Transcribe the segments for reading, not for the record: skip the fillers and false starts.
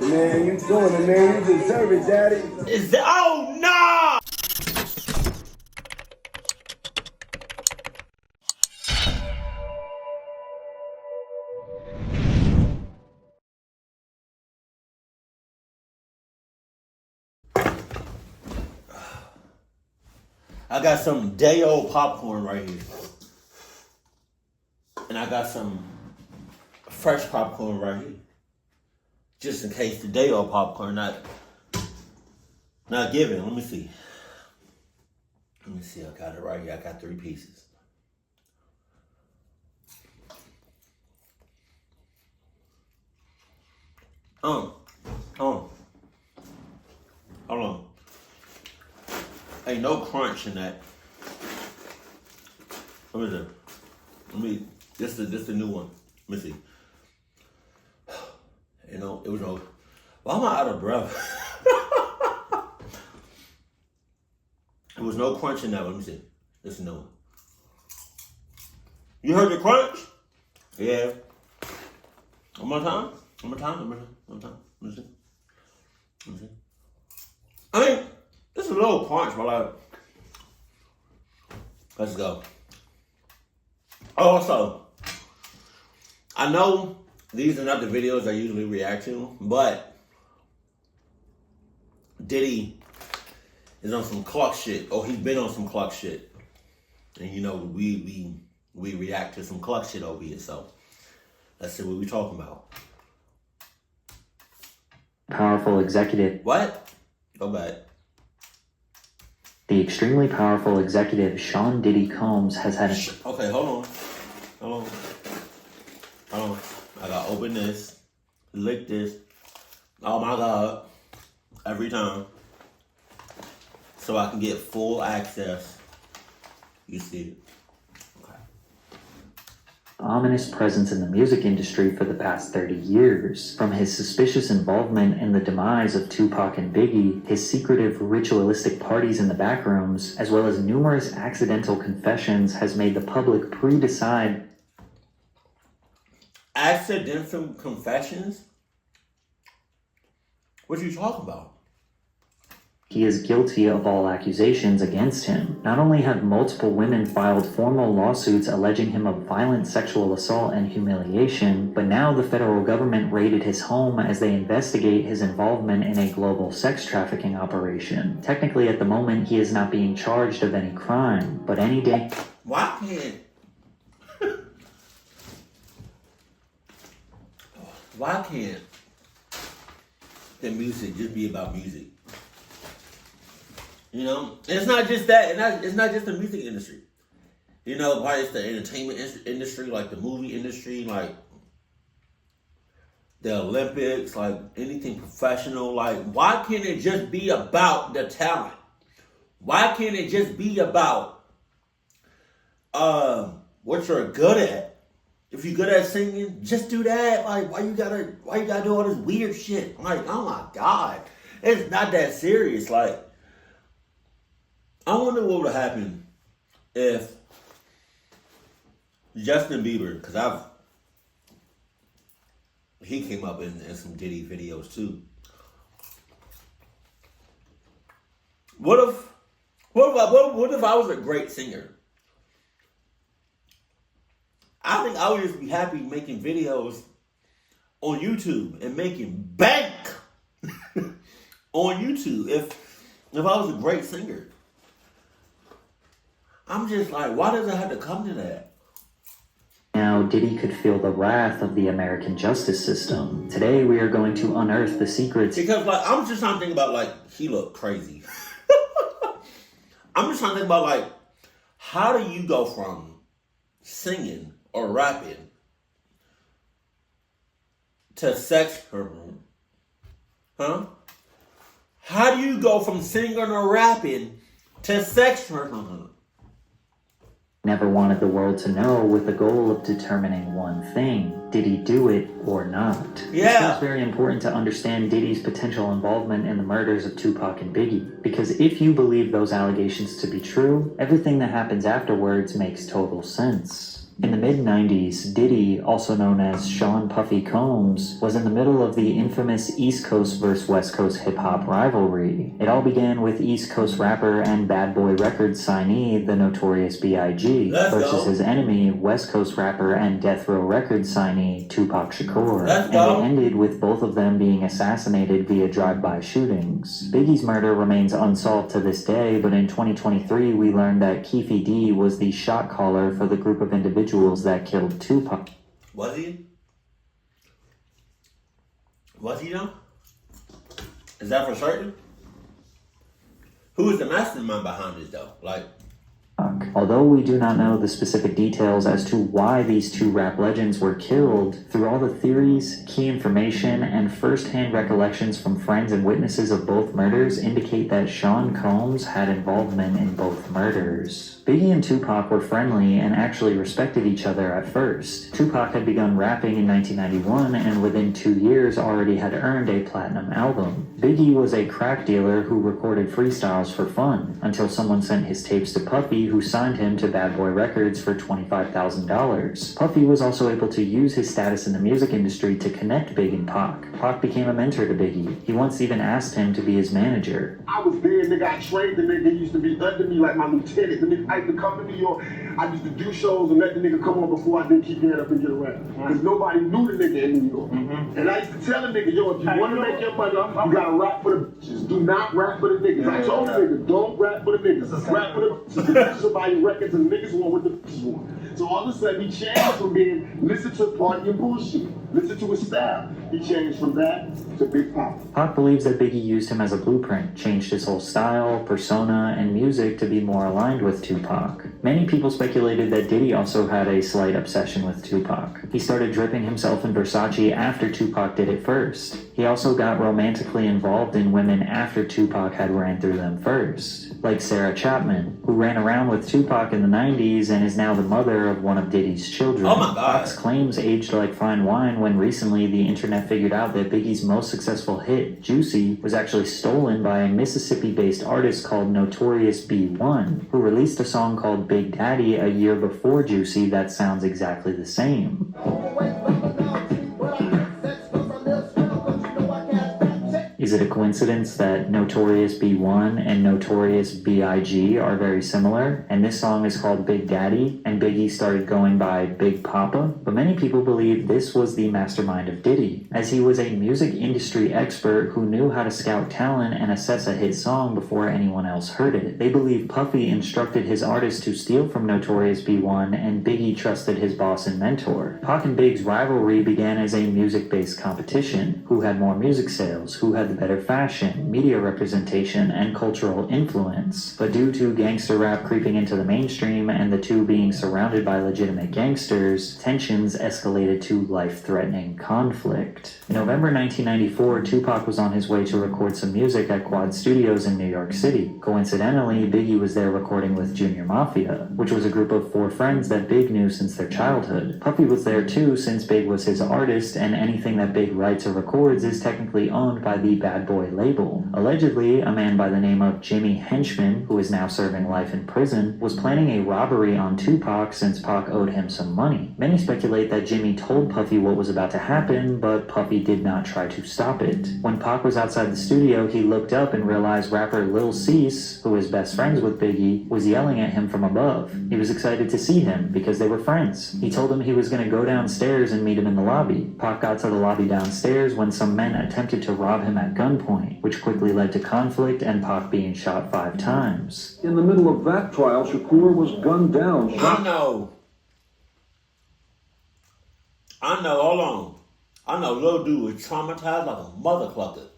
Man, you doing it, man. You deserve it, daddy. Oh, no! I got some day old popcorn right here. And I got some fresh popcorn right here. Just in case the day old popcorn not given. Let me see. I got it right here. I got 3 pieces. Hold on. Ain't no crunch in that. What is it? This is the new one. Let me see. You know, it was no. Why am I out of breath? There was no crunch in that one. Let me see. This is new one. You heard the crunch? Yeah. One more time. Let me see. I mean, this is a little crunch, but like, let's go. Also, I know these are not the videos I usually react to, but Diddy is on some clock shit, or he's been on some clock shit, and you know we react to some clock shit over here. So let's see what we talking about. Powerful executive. What? Go back. The extremely powerful executive Sean Diddy Combs has had a... Okay, hold on. I gotta open this, lick this. Oh my God. Every time. So I can get full access. You see it. ominous presence in the music industry for the past 30 years. From his suspicious involvement in the demise of Tupac and Biggie, his secretive ritualistic parties in the backrooms, as well as numerous accidental confessions, has made the public pre-decide. Accidental confessions? What are you talking about? He is guilty of all accusations against him. Not only have multiple women filed formal lawsuits alleging him of violent sexual assault and humiliation, but now the federal government raided his home as they investigate his involvement in a global sex trafficking operation. Technically, at the moment, he is not being charged of any crime, but any day... Why can't the music just be about music? You know, it's not just that, and it's not just the music industry. You know, why it's the entertainment industry, like the movie industry, like the Olympics, like anything professional. Like, why can't it just be about the talent? Why can't it just be about what you're good at? If you're good at singing, just do that. Like, why you gotta do all this weird shit? I'm like, oh my God, it's not that serious. Like, I wonder what would happen if Justin Bieber, because he came up in some Diddy videos too. What if I was a great singer? I think I would just be happy making videos on YouTube and making bank on YouTube if I was a great singer. I'm just like, why does it have to come to that? Now, Diddy could feel the wrath of the American justice system. Today, we are going to unearth the secrets. Because, like, I'm just trying to think about, like, he looked crazy. I'm just trying to think about, like, how do you go from singing or rapping to sex harassment? Huh? How do you go from singing or rapping to sex harassment? Never wanted the world to know, with the goal of determining one thing: did he do it or not? Yeah. It's very important to understand Diddy's potential involvement in the murders of Tupac and Biggie, because if you believe those allegations to be true, everything that happens afterwards makes total sense. In the mid-90s, Diddy, also known as Sean Puffy Combs, was in the middle of the infamous East Coast vs. West Coast hip-hop rivalry. It all began with East Coast rapper and Bad Boy Records signee, the Notorious B.I.G., versus his enemy, West Coast rapper and Death Row Records signee, Tupac Shakur. And it ended with both of them being assassinated via drive-by shootings. Biggie's murder remains unsolved to this day, but in 2023 we learned that Keefe D was the shot caller for the group of individuals that killed Tupac. Was he? Was he though? Is that for certain? Who is the mastermind behind this though? Like, although we do not know the specific details as to why these two rap legends were killed, through all the theories, key information, and first-hand recollections from friends and witnesses of both murders indicate that Sean Combs had involvement in both murders. Biggie and Tupac were friendly and actually respected each other at first. Tupac had begun rapping in 1991 and within 2 years already had earned a platinum album. Biggie was a crack dealer who recorded freestyles for fun, until someone sent his tapes to Puffy, who signed him to Bad Boy Records for $25,000. Puffy was also able to use his status in the music industry to connect Big and Pac. Pac became a mentor to Biggie. He once even asked him to be his manager. I was there, nigga. I trained the nigga. He used to be under me like my lieutenant. The nigga, I used to come to New York. I used to do shows and let the nigga come on before I didn't keep getting up and get around. Because nobody knew the nigga in New York. And I used to tell the nigga, yo, if you want to make your money, you gotta rap for the bitches. Do not rap for the niggas. I told the nigga, don't rap for the niggas. Rap for the bitches. The bitches will buy your records and the niggas want what the bitches want. So all of a sudden he changed from being listen to party and bullshit. Listen to his style. He changed from that to Big Pop. Pac believes that Biggie used him as a blueprint, changed his whole style, persona, and music to be more aligned with Tupac. Many people speculated that Diddy also had a slight obsession with Tupac. He started dripping himself in Versace after Tupac did it first. He also got romantically involved in women after Tupac had ran through them first, like Sarah Chapman, who ran around with Tupac in the 90s and is now the mother of one of Diddy's children. oh my God. Pac's claims aged like fine wine when recently the internet figured out that Biggie's most successful hit, Juicy, was actually stolen by a Mississippi-based artist called Notorious B.I.G., who released a song called Big Daddy a year before Juicy that sounds exactly the same. Is it a coincidence that Notorious B.I.G. and Notorious B.I.G. are very similar, and this song is called Big Daddy, and Biggie started going by Big Papa? But many people believe this was the mastermind of Diddy, as he was a music industry expert who knew how to scout talent and assess a hit song before anyone else heard it. They believe Puffy instructed his artist to steal from Notorious B.I.G., and Biggie trusted his boss and mentor. Pac and Big's rivalry began as a music-based competition. Who had more music sales? Who had the better fashion, media representation, and cultural influence. But due to gangster rap creeping into the mainstream and the two being surrounded by legitimate gangsters, tensions escalated to life-threatening conflict. In November 1994, Tupac was on his way to record some music at Quad Studios in New York City. Coincidentally, Biggie was there recording with Junior Mafia, which was a group of 4 friends that Big knew since their childhood. Puffy was there too, since Big was his artist, and anything that Big writes or records is technically owned by the Bad Boy label. Allegedly, a man by the name of Jimmy Henchman, who is now serving life in prison, was planning a robbery on Tupac since Pac owed him some money. Many speculate that Jimmy told Puffy what was about to happen, but Puffy did not try to stop it. When Pac was outside the studio, he looked up and realized rapper Lil Cease, who is best friends with Biggie, was yelling at him from above. He was excited to see him because they were friends. He told him he was going to go downstairs and meet him in the lobby. Pac got to the lobby downstairs when some men attempted to rob him at gunpoint, which quickly led to conflict and Pac being shot 5 times. In the middle of that trial, Shakur was gunned down. I know, hold on. I know little dude was traumatized like a mother clucker.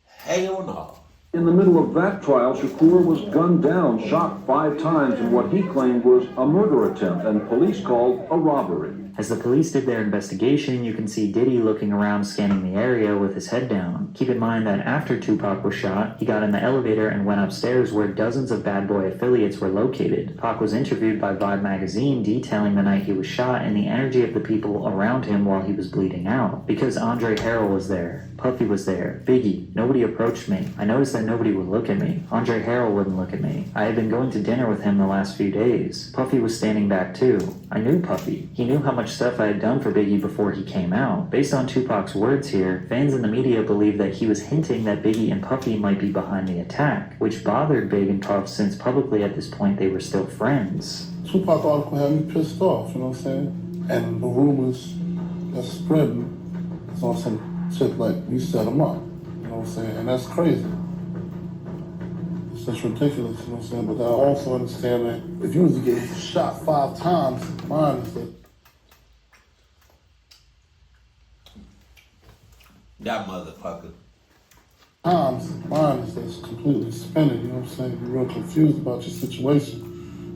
Hell no. In the middle of that trial, Shakur was gunned down, shot 5 times in what he claimed was a murder attempt, and police called a robbery. As the police did their investigation, you can see Diddy looking around scanning the area with his head down. Keep in mind that after Tupac was shot, he got in the elevator and went upstairs where dozens of Bad Boy affiliates were located. Pac was interviewed by Vibe magazine detailing the night he was shot and the energy of the people around him while he was bleeding out, because Andre Harrell was there. Puffy was there. Biggie. Nobody approached me. I noticed that nobody would look at me. Andre Harrell wouldn't look at me. I had been going to dinner with him the last few days. Puffy was standing back too. I knew Puffy. He knew how much stuff I had done for Biggie before he came out. Based on Tupac's words here, fans in the media believe that he was hinting that Biggie and Puffy might be behind the attack, which bothered Big and Puff since publicly at this point they were still friends. Tupac article had me pissed off, you know what I'm saying? And the rumors that's spreading is on some shit like you set him up, you know what I'm saying? And that's crazy. It's just ridiculous, you know what I'm saying? But I also understand that if you was to get shot 5 times, mine is that. That motherfucker. Mine is that's completely spinning, you know what I'm saying? You're real confused about your situation.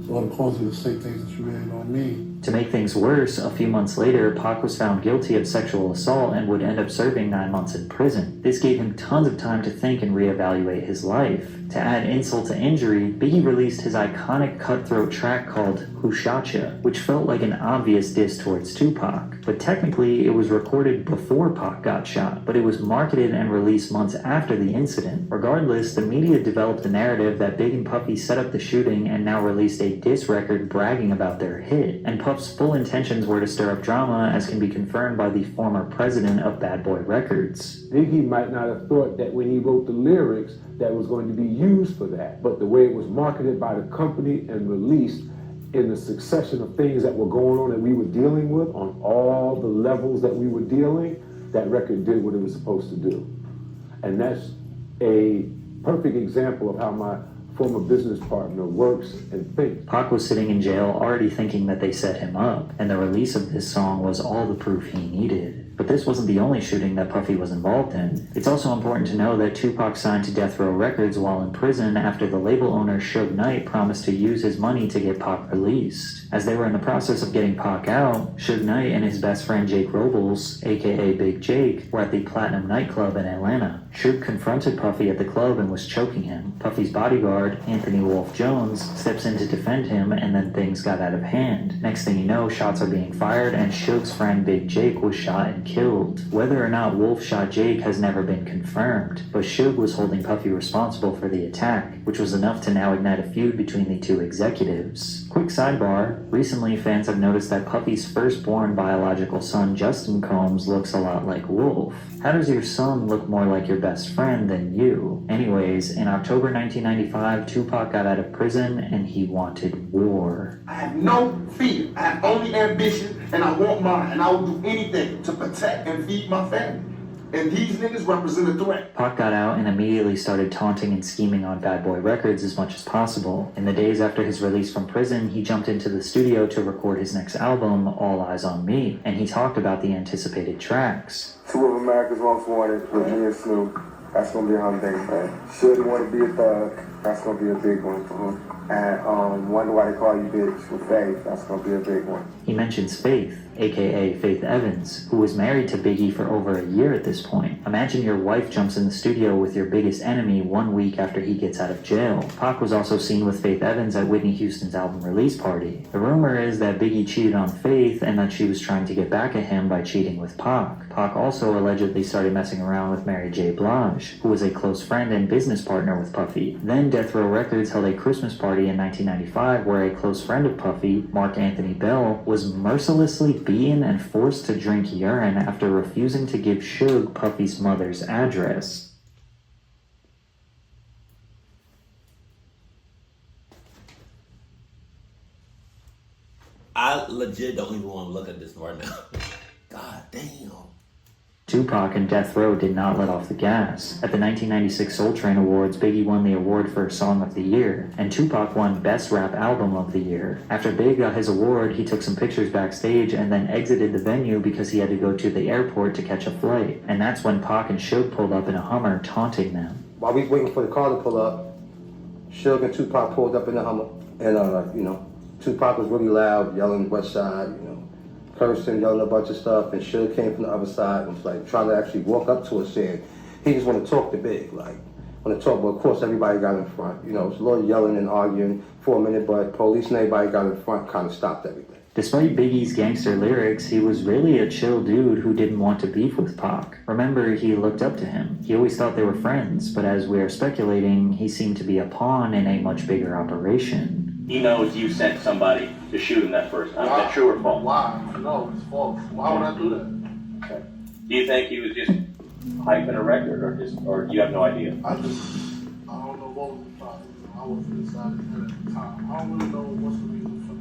So it'll cause you to say things that you really don't mean. To make things worse, a few months later, Pac was found guilty of sexual assault and would end up serving 9 months in prison. This gave him tons of time to think and reevaluate his life. To add insult to injury, Biggie released his iconic cutthroat track called Who Shot Ya, which felt like an obvious diss towards Tupac. But technically, it was recorded before Pac got shot, but it was marketed and released months after the incident. Regardless, the media developed a narrative that Big and Puffy set up the shooting and now released a diss record bragging about their hit. And Puff's full intentions were to stir up drama, as can be confirmed by the former president of Bad Boy Records. Biggie might not have thought that when he wrote the lyrics that was going to be used for that, but the way it was marketed by the company and released in the succession of things that were going on that we were dealing with on all the levels that we were dealing, that record did what it was supposed to do. And that's a perfect example of how my former business partner works and thinks. Pac was sitting in jail already thinking that they set him up, and the release of this song was all the proof he needed. But this wasn't the only shooting that Puffy was involved in. It's also important to know that Tupac signed to Death Row Records while in prison after the label owner Suge Knight promised to use his money to get Pac released. As they were in the process of getting Pac out, Suge Knight and his best friend Jake Robles, aka Big Jake, were at the Platinum nightclub in Atlanta. Suge confronted Puffy at the club and was choking him. Puffy's bodyguard, Anthony Wolf Jones, steps in to defend him, and then things got out of hand. Next thing you know, shots are being fired and Suge's friend Big Jake was shot and killed. Whether or not Wolf shot Jake has never been confirmed, but Suge was holding Puffy responsible for the attack, which was enough to now ignite a feud between the two executives. Quick sidebar, recently fans have noticed that Puffy's firstborn biological son Justin Combs looks a lot like Wolf. How does your son look more like your best friend than you? Anyways, in October 1995, Tupac got out of prison and he wanted war. I have no fear. I have only ambition, and I want mine, and I will do anything to protect and feed my family. And these niggas represent a threat. Pac got out and immediately started taunting and scheming on Bad Boy Records as much as possible. In the days after his release from prison, he jumped into the studio to record his next album, All Eyes on Me, and he talked about the anticipated tracks. 2 of America's Most Wanted with me and Snoop. That's gonna be a hard thing, man. Should want to be a thug. That's gonna be a big one for him. And Wonder Why They Call You Bitch with Faith. That's gonna be a big one. He mentions Faith, aka Faith Evans, who was married to Biggie for over a year at this point. Imagine your wife jumps in the studio with your biggest enemy 1 week after he gets out of jail. Pac was also seen with Faith Evans at Whitney Houston's album release party. The rumor is that Biggie cheated on Faith and that she was trying to get back at him by cheating with Pac. Pac also allegedly started messing around with Mary J. Blige, who was a close friend and business partner with Puffy. Then Death Row Records held a Christmas party in 1995 where a close friend of Puffy, Mark Anthony Bell, was mercilessly beaten and forced to drink urine after refusing to give Suge Puffy's mother's address. I legit don't even want to look at this right now. God damn. Tupac and Death Row did not let off the gas. At the 1996 Soul Train Awards, Biggie won the award for Song of the Year, and Tupac won Best Rap Album of the Year. After Big got his award, he took some pictures backstage and then exited the venue because he had to go to the airport to catch a flight. And that's when Pac and Suge pulled up in a Hummer, taunting them. While we waiting for the car to pull up, Suge and Tupac pulled up in the Hummer, and Tupac was really loud, yelling West Side, cursing, yelling a bunch of stuff, and Suge came from the other side and was like trying to actually walk up to us saying he just want to talk to Big, like want to talk, but of course everybody got in front. It was a little yelling and arguing for a minute, but police and everybody got in front, kind of stopped everything. Despite Biggie's gangster lyrics, he was really a chill dude who didn't want to beef with Pac. Remember, he looked up to him. He always thought they were friends, but as we are speculating, he seemed to be a pawn in a much bigger operation. He knows you sent somebody to shoot him that first time. Is that true or false? Why? No, it's false. Why would I do that? Okay. Do you think he was just hyping a record, or you have no idea? I don't know what was the problem. I wasn't inside his head at the time. I don't really know what's the reason for the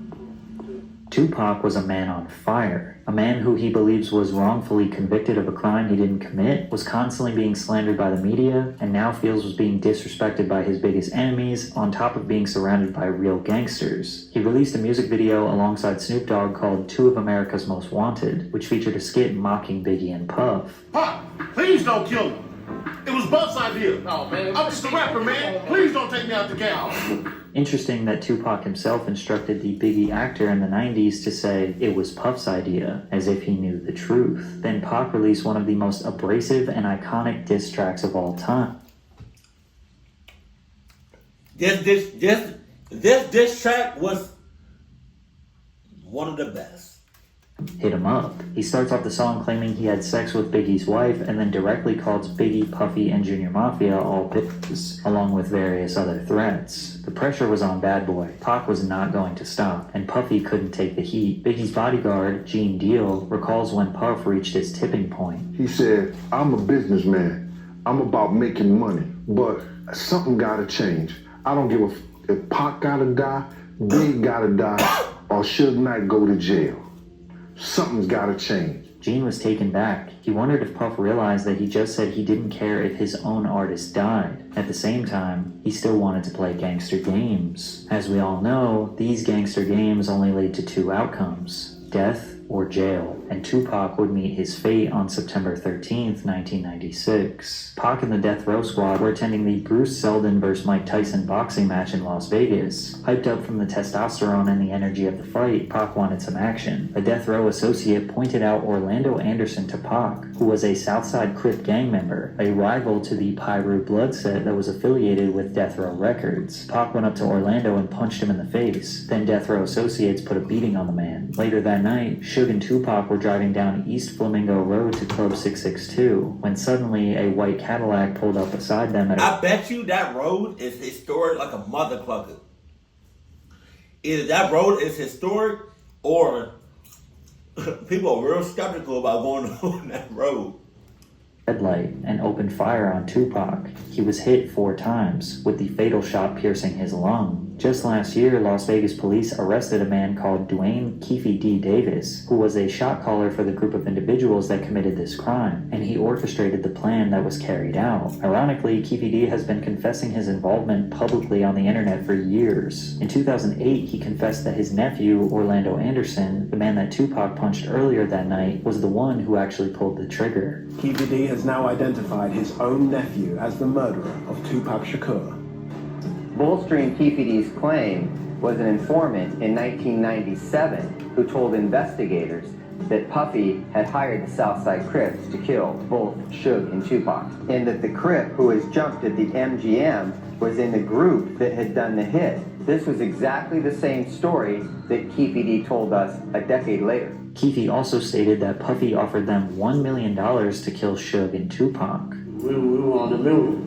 Tupac was a man on fire. A man who he believes was wrongfully convicted of a crime he didn't commit, was constantly being slandered by the media, and now feels was being disrespected by his biggest enemies, on top of being surrounded by real gangsters. He released a music video alongside Snoop Dogg called Two of America's Most Wanted, which featured a skit mocking Biggie and Puff. Pop, please don't kill me. It was Buff's idea. Oh, man. I'm just a rapper, man. Please don't take me out the game. Interesting that Tupac himself instructed the Biggie actor in the 90s to say it was Puff's idea, as if he knew the truth. Then Pac released one of the most abrasive and iconic diss tracks of all time. This track was one of the best. Hit 'Em Up. He starts off the song claiming he had sex with Biggie's wife and then directly calls Biggie, Puffy, and Junior Mafia all bitches, along with various other threats. The pressure was on Bad Boy. Pac was not going to stop, and Puffy couldn't take the heat. Biggie's bodyguard, Gene Deal, recalls when Puff reached his tipping point. He said, I'm a businessman. I'm about making money, but something gotta change. I don't give a if Pac gotta die, Big gotta die, or Suge Knight go to jail. Something's gotta change. Gene was taken back. He wondered if Puff realized that he just said he didn't care if his own artist died. At the same time, he still wanted to play gangster games. As we all know, these gangster games only lead to two outcomes: death or jail, and Tupac would meet his fate on September 13th, 1996. Pac and the Death Row Squad were attending the Bruce Seldon vs. Mike Tyson boxing match in Las Vegas. Hyped up from the testosterone and the energy of the fight, Pac wanted some action. A Death Row associate pointed out Orlando Anderson to Pac, who was a Southside Crip gang member, a rival to the Pyru Blood set that was affiliated with Death Row Records. Pac went up to Orlando and punched him in the face. Then Death Row associates put a beating on the man. Later that night, Suge and Tupac were driving down East Flamingo Road to Club 662, when suddenly a white Cadillac pulled up beside them at I bet you that road is historic like a mother clucker. Either that road is historic or people are real skeptical about going on that road. red light and opened fire on Tupac. He was hit 4 times, with the fatal shot piercing his lung. Just last year, Las Vegas police arrested a man called Dwayne Keefe D. Davis, who was a shot caller for the group of individuals that committed this crime, and he orchestrated the plan that was carried out. Ironically, Keefe D. has been confessing his involvement publicly on the internet for years. In 2008, he confessed that his nephew, Orlando Anderson, the man that Tupac punched earlier that night, was the one who actually pulled the trigger. Keefe D. has now identified his own nephew as the murderer of Tupac Shakur. Bolstering Keefe D's claim was an informant in 1997 who told investigators that Puffy had hired the Southside Crips to kill both Suge and Tupac, and that the Crip who was jumped at the MGM was in the group that had done the hit. This was exactly the same story that Keefe D told us a decade later. Keefe also stated that Puffy offered them $1 million to kill Suge and Tupac. We were on the million.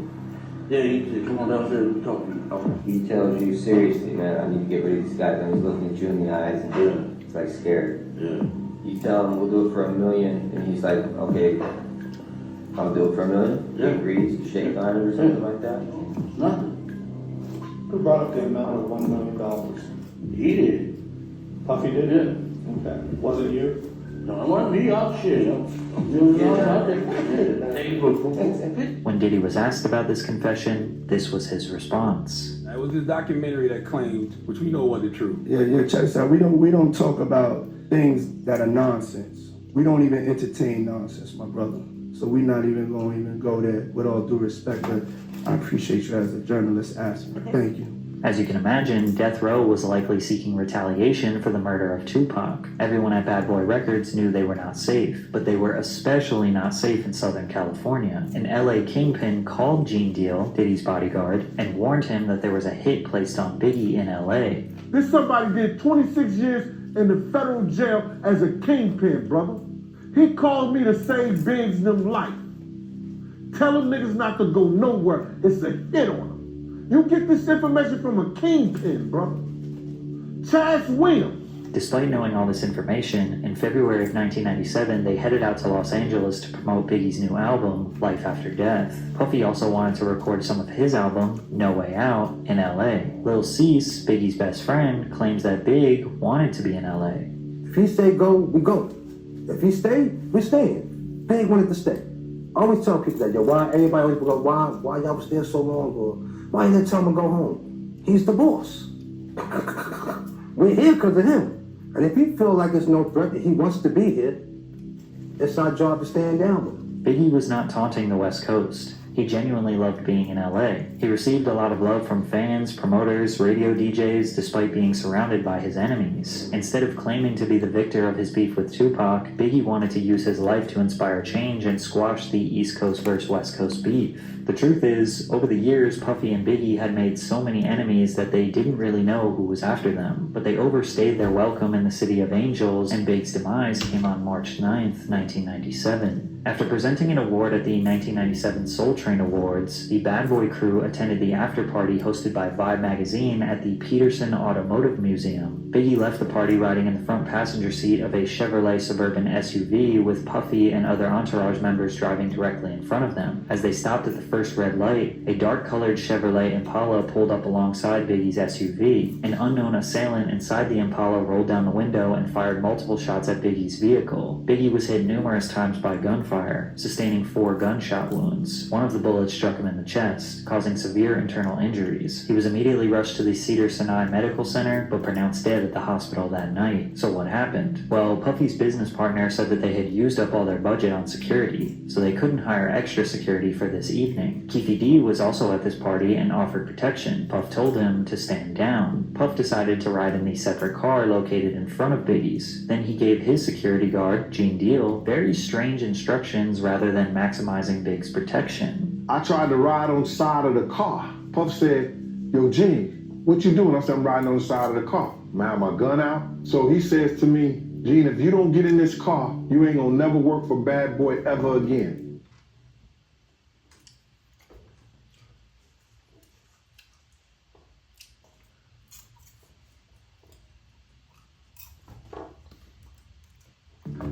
Yeah, he said, come on downstairs and talk to me. He tells you seriously, man, I need to get rid of these guys. And he's looking at you in the eyes and it's like scared. Yeah. You tell him we'll do it for $1 million, and he's like, okay, I'll do it for $1 million. Yeah. He agrees to shake on it or something like that. Nothing. Who brought up the amount of $1 million? He did. Puffy did? Yeah. Okay. Was it you? No, it wasn't me. I'll shit. When Diddy was asked about this confession, this was his response. It was this documentary that claimed, which we know wasn't true. Yeah, check this out. We don't talk about things that are nonsense. We don't even entertain nonsense, my brother. So we're not even going to even go there, with all due respect. But I appreciate you as a journalist asking. Thank you. As you can imagine, Death Row was likely seeking retaliation for the murder of Tupac. Everyone at Bad Boy Records knew they were not safe, but they were especially not safe in Southern California. An LA kingpin called Gene Deal, Diddy's bodyguard, and warned him that there was a hit placed on Biggie in LA. This somebody did 26 years in the federal jail as a kingpin, brother. He called me to save Biggs and them life. Tell them niggas not to go nowhere. It's a hit on them. You get this information from a kingpin, brother. Chaz Williams. Despite knowing all this information, in February of 1997, they headed out to Los Angeles to promote Biggie's new album, Life After Death. Puffy also wanted to record some of his album, No Way Out, in LA. Lil Cease, Biggie's best friend, claims that Big wanted to be in LA. If he say go, we go. If he stay, we staying. Big wanted to stay. I always tell people that, yo, why everybody always go, why y'all was there so long, or why you didn't tell him to go home? He's the boss. We're here because of him. And if he feel like it's no threat, that he wants to be here, it's our job to stand down with him. Biggie was not taunting the West Coast. He genuinely loved being in LA. He received a lot of love from fans, promoters, radio DJs, despite being surrounded by his enemies. Instead of claiming to be the victor of his beef with Tupac, Biggie wanted to use his life to inspire change and squash the East Coast versus West Coast beef. The truth is, over the years, Puffy and Biggie had made so many enemies that they didn't really know who was after them, but they overstayed their welcome in the City of Angels, and Big's demise came on March 9th, 1997. After presenting an award at the 1997 Soul Train Awards, the Bad Boy crew attended the after-party hosted by Vibe magazine at the Peterson Automotive Museum. Biggie left the party riding in the front passenger seat of a Chevrolet Suburban SUV with Puffy and other entourage members driving directly in front of them. As they stopped at the first red light, a dark-colored Chevrolet Impala pulled up alongside Biggie's SUV. An unknown assailant inside the Impala rolled down the window and fired multiple shots at Biggie's vehicle. Biggie was hit numerous times by gunfire, sustaining 4 gunshot wounds. One of the bullets struck him in the chest, causing severe internal injuries. He was immediately rushed to the Cedars-Sinai Medical Center, but pronounced dead at the hospital that night. So what happened? Well, Puffy's business partner said that they had used up all their budget on security, so they couldn't hire extra security for this evening. Keefy D was also at this party and offered protection. Puff told him to stand down. Puff decided to ride in the separate car located in front of Biggie's. Then he gave his security guard, Gene Deal, very strange instructions rather than maximizing Big's protection. I tried to ride on the side of the car. Puff said, yo, Gene, what you doing? I said, I'm riding on the side of the car. I have my gun out. So he says to me, Gene, if you don't get in this car, you ain't gonna never work for Bad Boy ever again.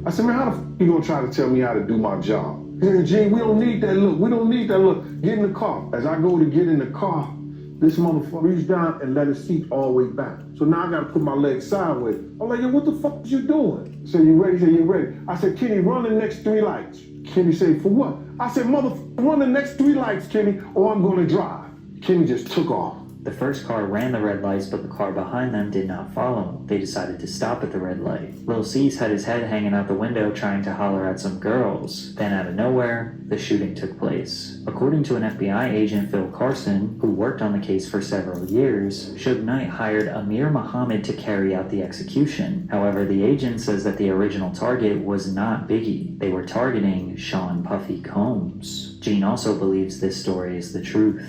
I said, man, how the f you gonna try to tell me how to do my job? He said, Gene, we don't need that look. We don't need that look. Get in the car. As I go to get in the car, this motherfucker reached down and let his seat all the way back. So now I gotta put my legs sideways. I'm like, yo, what the fuck is you doing? He said, you ready? He said, you ready? I said, Kenny, run the next 3 lights. Kenny said, for what? I said, motherfucker, run the next 3 lights, Kenny, or I'm gonna drive. Kenny just took off. The first car ran the red lights, but the car behind them did not follow. They decided to stop at the red light. Lil Cease had his head hanging out the window trying to holler at some girls. Then out of nowhere, the shooting took place. According to an FBI agent, Phil Carson, who worked on the case for several years, Suge Knight hired Amir Muhammad to carry out the execution. However, the agent says that the original target was not Biggie. They were targeting Sean Puffy Combs. Gene also believes this story is the truth.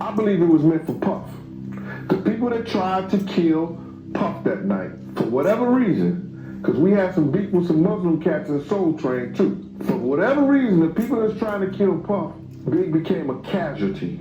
I believe it was meant for Puff. The people that tried to kill Puff that night, for whatever reason, because we had some beef with some Muslim cats in Soul Train too. For whatever reason, the people that's trying to kill Puff, Big became a casualty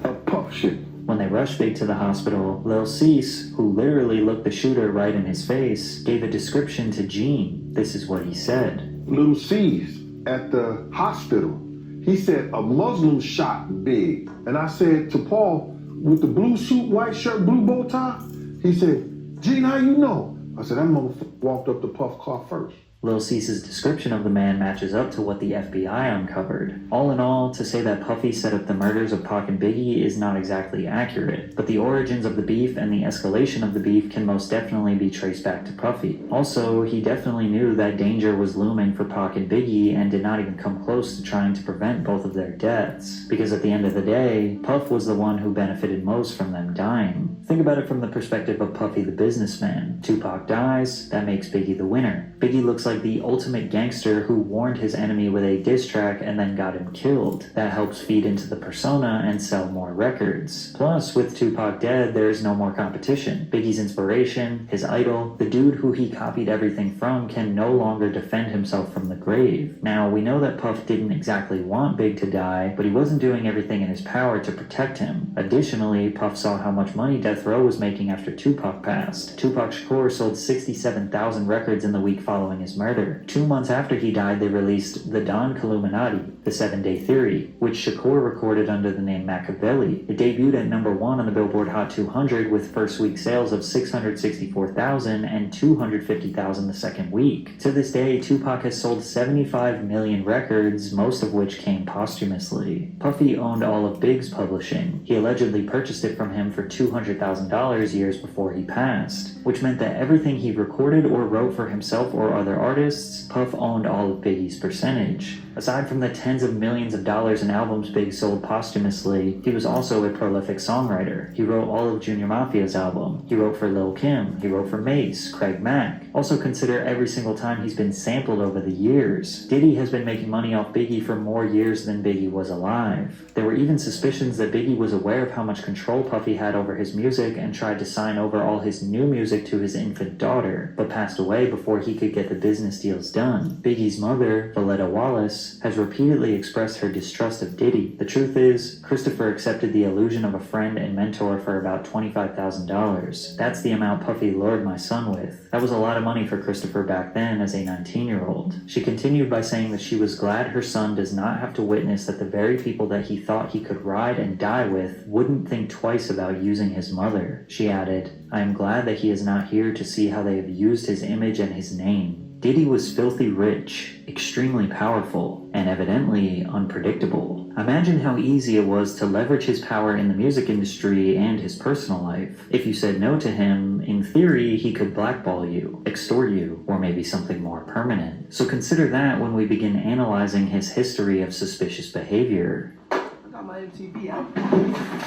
of Puff shit. When they rushed Big to the hospital, Lil Cease, who literally looked the shooter right in his face, gave a description to Gene. This is what he said. Lil Cease at the hospital, he said a Muslim shot Big. And I said to Paul, with the blue suit, white shirt, blue bow tie, he said, Gene, how you know? I said, that motherfucker walked up to Puff car first. Lil Cease's description of the man matches up to what the FBI uncovered. All in all, to say that Puffy set up the murders of Pac and Biggie is not exactly accurate, but the origins of the beef and the escalation of the beef can most definitely be traced back to Puffy. Also, he definitely knew that danger was looming for Pac and Biggie and did not even come close to trying to prevent both of their deaths. Because at the end of the day, Puff was the one who benefited most from them dying. Think about it from the perspective of Puffy the businessman. Tupac dies, that makes Biggie the winner. Biggie looks like like the ultimate gangster who warned his enemy with a diss track and then got him killed. That helps feed into the persona and sell more records. Plus, with Tupac dead, there is no more competition. Biggie's inspiration, his idol, the dude who he copied everything from, can no longer defend himself from the grave. Now, we know that Puff didn't exactly want Big to die, but he wasn't doing everything in his power to protect him. Additionally, Puff saw how much money Death Row was making after Tupac passed. Tupac Shakur sold 67,000 records in the week following his murder. 2 months after he died, they released The Don Killuminati, The 7-Day Theory, which Shakur recorded under the name Machiavelli. It debuted at number 1 on the Billboard Hot 200 with first week sales of 664,000 and 250,000 the second week. To this day, Tupac has sold 75 million records, most of which came posthumously. Puffy owned all of Big's publishing. He allegedly purchased it from him for $200,000 years before he passed, which meant that everything he recorded or wrote for himself or other artists, Puff owned all of Biggie's percentage. Aside from the tens of millions of dollars in albums Big sold posthumously, he was also a prolific songwriter. He wrote all of Junior Mafia's album. He wrote for Lil' Kim. He wrote for Mace, Craig Mack. Also consider every single time he's been sampled over the years. Diddy has been making money off Biggie for more years than Biggie was alive. There were even suspicions that Biggie was aware of how much control Puffy had over his music and tried to sign over all his new music to his infant daughter, but passed away before he could get the business deals done. Biggie's mother, Valletta Wallace, has repeatedly expressed her distrust of Diddy. The truth is, Christopher accepted the illusion of a friend and mentor for about $25,000. That's the amount Puffy lured my son with. That was a lot of money for Christopher back then as a 19-year-old. She continued by saying that she was glad her son does not have to witness that the very people that he thought he could ride and die with wouldn't think twice about using his mother. She added, "I am glad that he is not here to see how they have used his image and his name." Diddy was filthy rich, extremely powerful, and evidently unpredictable. Imagine how easy it was to leverage his power in the music industry and his personal life. If you said no to him, in theory, he could blackball you, extort you, or maybe something more permanent. So consider that when we begin analyzing his history of suspicious behavior. I got my MTV out.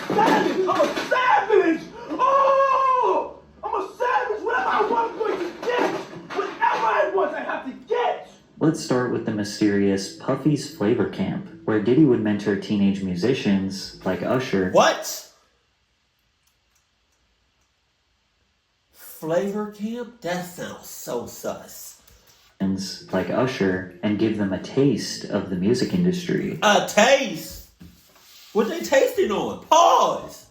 Savage! I'm a savage! Oh! I'm a savage! Whatever I want, I'm going to get! Whatever I want, I have to get! Let's start with the mysterious Puffy's Flavor Camp, where Diddy would mentor teenage musicians like Usher. What? Flavor Camp? That sounds so sus. Like Usher, and give them a taste of the music industry. A taste? What they tasting on? Pause!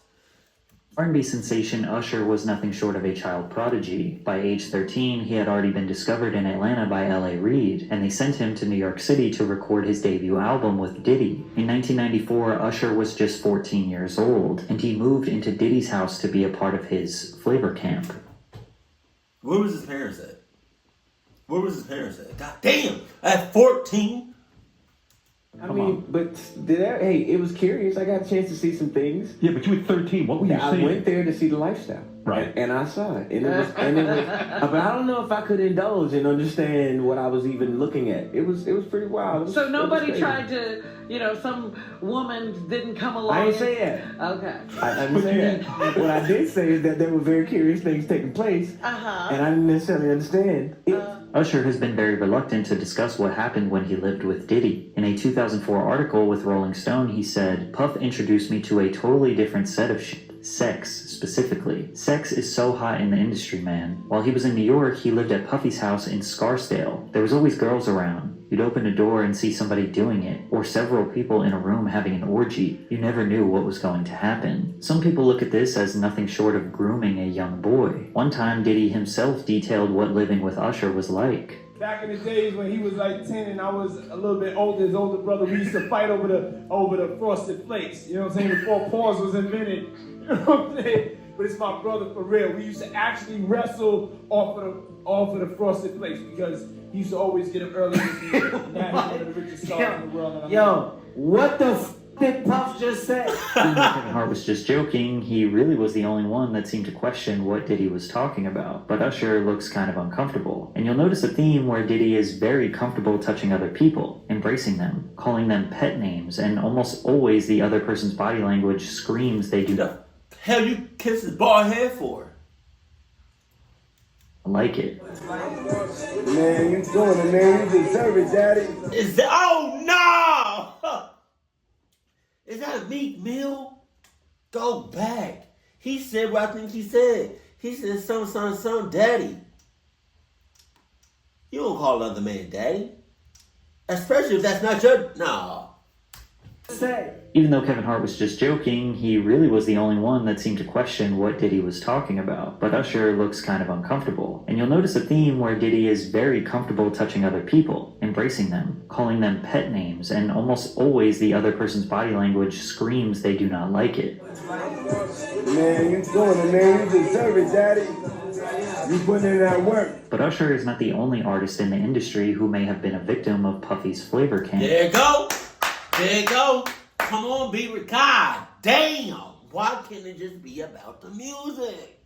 R&B sensation Usher was nothing short of a child prodigy. By age 13, he had already been discovered in Atlanta by L.A. Reid, and they sent him to New York City to record his debut album with Diddy. In 1994, Usher was just 14 years old, and he moved into Diddy's house to be a part of his Flavor Camp. Where was his parents at? Where was his parents at? God damn! At 14? I mean, but hey, it was curious. I got a chance to see some things. Yeah, but you were 13. What were you seeing? I went there to see the lifestyle. Right. And I saw it. And it was, but I don't know if I could indulge and understand what I was even looking at. It was pretty wild. So nobody tried to, some woman didn't come along. I didn't say that. Okay. I didn't say that. What I did say is that there were very curious things taking place. And I didn't necessarily understand it. Usher has been very reluctant to discuss what happened when he lived with Diddy. In a 2004 article with Rolling Stone, he said, "Puff introduced me to a totally different set of sex, specifically. Sex is so hot in the industry, man. While he was in New York, he lived at Puffy's house in Scarsdale. There was always girls around. You'd open a door and see somebody doing it, or several people in a room having an orgy. You never knew what was going to happen. Some people look at this as nothing short of grooming a young boy. One time, Diddy himself detailed what living with Usher was like. Back in the days when he was like 10 and I was a little bit older, his older brother, we used to fight over the frosted flakes. You know what I'm saying? Before pause was invented. You know what I'm saying? But it's my brother for real. We used to actually wrestle off of the frosted flakes because he used to always get them early. One of the richest stars in the world. Yo, what the f did Puff just say? Kevin Hart was just joking. He really was the only one that seemed to question what Diddy was talking about. But Usher looks kind of uncomfortable. And you'll notice a theme where Diddy is very comfortable touching other people, embracing them, calling them pet names, and almost always the other person's body language screams they do. The hell you kiss his bald head for? like it. Man, you doing it, man. You deserve it, Daddy. Is that? Oh no! Is that Meek Mill? Go back. He said what I think he said. He said, son, daddy. You don't call another man daddy. Especially if that's not your... No. Even though Kevin Hart was just joking, he really was the only one that seemed to question what Diddy was talking about. But Usher looks kind of uncomfortable. And you'll notice a theme where Diddy is very comfortable touching other people, embracing them, calling them pet names, and almost always the other person's body language screams they do not like it. Man, you doing it, man. You deserve it, Daddy. You putting in that work. But Usher is not the only artist in the industry who may have been a victim of Puffy's flavor camp. There you go. There you go. Come on, Bieber. God damn. Why can't it just be about the music?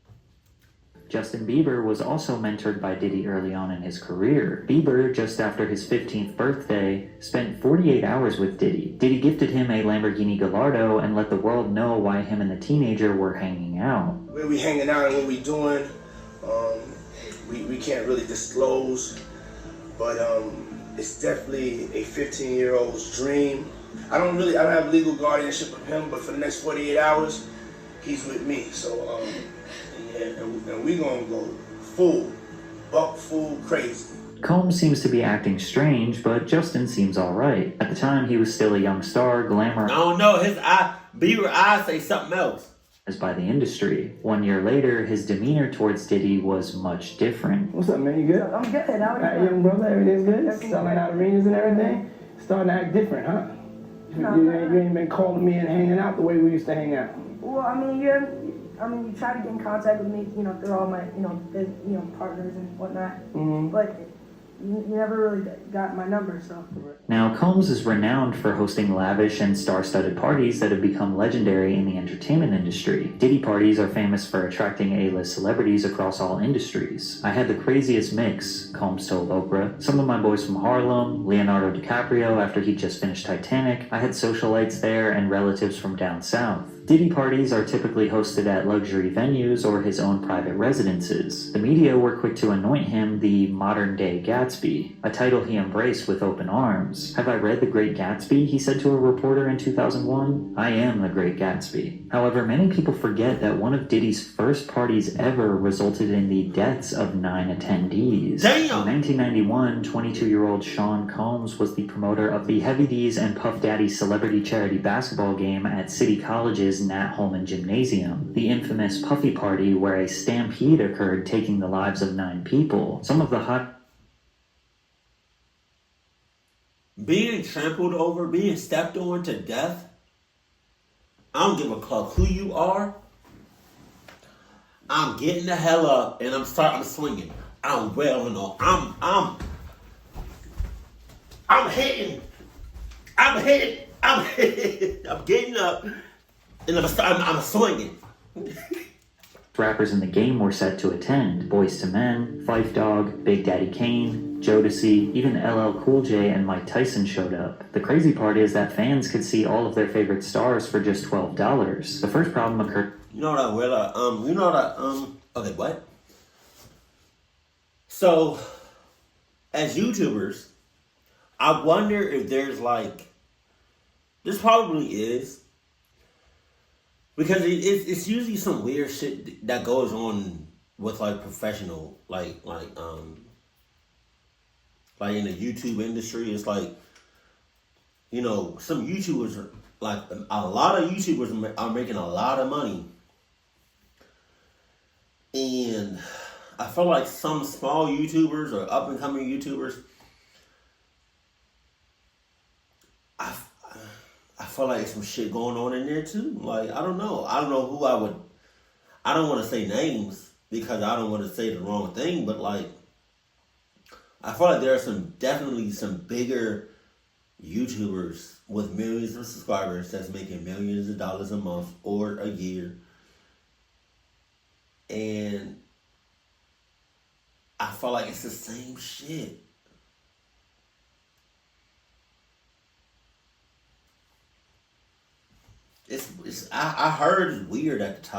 Justin Bieber was also mentored by Diddy early on in his career. Bieber, just after his 15th birthday, spent 48 hours with Diddy. Diddy gifted him a Lamborghini Gallardo and let the world know why him and the teenager were hanging out. Where we hanging out and what we doing, we can't really disclose, but it's definitely a 15-year-old's dream. I don't have legal guardianship of him, but for the next 48 hours, he's with me. So, yeah, and we gonna go full crazy. Combs seems to be acting strange, but Justin seems alright. At the time, he was still a young star, glamour. I don't know, Bieber eyes say something else. By the industry. 1 year later, his demeanor towards Diddy was much different. What's up, man? You good? I'm good. How are Right, young brother, everything's good? Selling out arenas and everything? Starting to act different, huh? You ain't been calling me and hanging out the way we used to hang out. Well, I mean, you try to get in contact with me, through all my, partners and whatnot. But you never really got my number, so. Now, Combs is renowned for hosting lavish and star-studded parties that have become legendary in the entertainment industry. Diddy parties are famous for attracting A-list celebrities across all industries. I had the craziest mix, Combs told Oprah. Some of my boys from Harlem, Leonardo DiCaprio after he just finished Titanic. I had socialites there and relatives from down south. Diddy parties are typically hosted at luxury venues or his own private residences. The media were quick to anoint him the modern-day Gatsby, a title he embraced with open arms. Have I read The Great Gatsby? He said to a reporter in 2001. I am the Great Gatsby. However, many people forget that one of Diddy's first parties ever resulted in the deaths of 9 attendees. Damn! In 1991, 22-year-old Sean Combs was the promoter of the Heavy D's and Puff Daddy celebrity charity basketball game at City College's Nat Holman Gymnasium, the infamous Puffy Party where a stampede occurred taking the lives of 9 people. Some of the hot... Being trampled over, being stepped on to death, I don't give a fuck who you are. I'm getting the hell up and I'm swinging. I'm wailing on. I'm hitting. I'm getting up and I'm swinging. Rappers in the game were set to attend. Boyz II Men, Phife Dawg, Big Daddy Kane, Jodeci, even LL Cool J and Mike Tyson showed up. The crazy part is that fans could see all of their favorite stars for just $12. The first problem occurred. Okay, what? So, as YouTubers, I wonder if there's this probably is, because it's usually some weird shit that goes on with professional, in the YouTube industry. It's some YouTubers are a lot of YouTubers are making a lot of money. And I feel like some small YouTubers or up and coming YouTubers, I feel like some shit going on in there too. I don't know who I don't want to say names because I don't want to say the wrong thing, but I feel like there are definitely some bigger YouTubers with millions of subscribers that's making millions of dollars a month or a year. And I feel like it's the same shit. I heard it's weird at the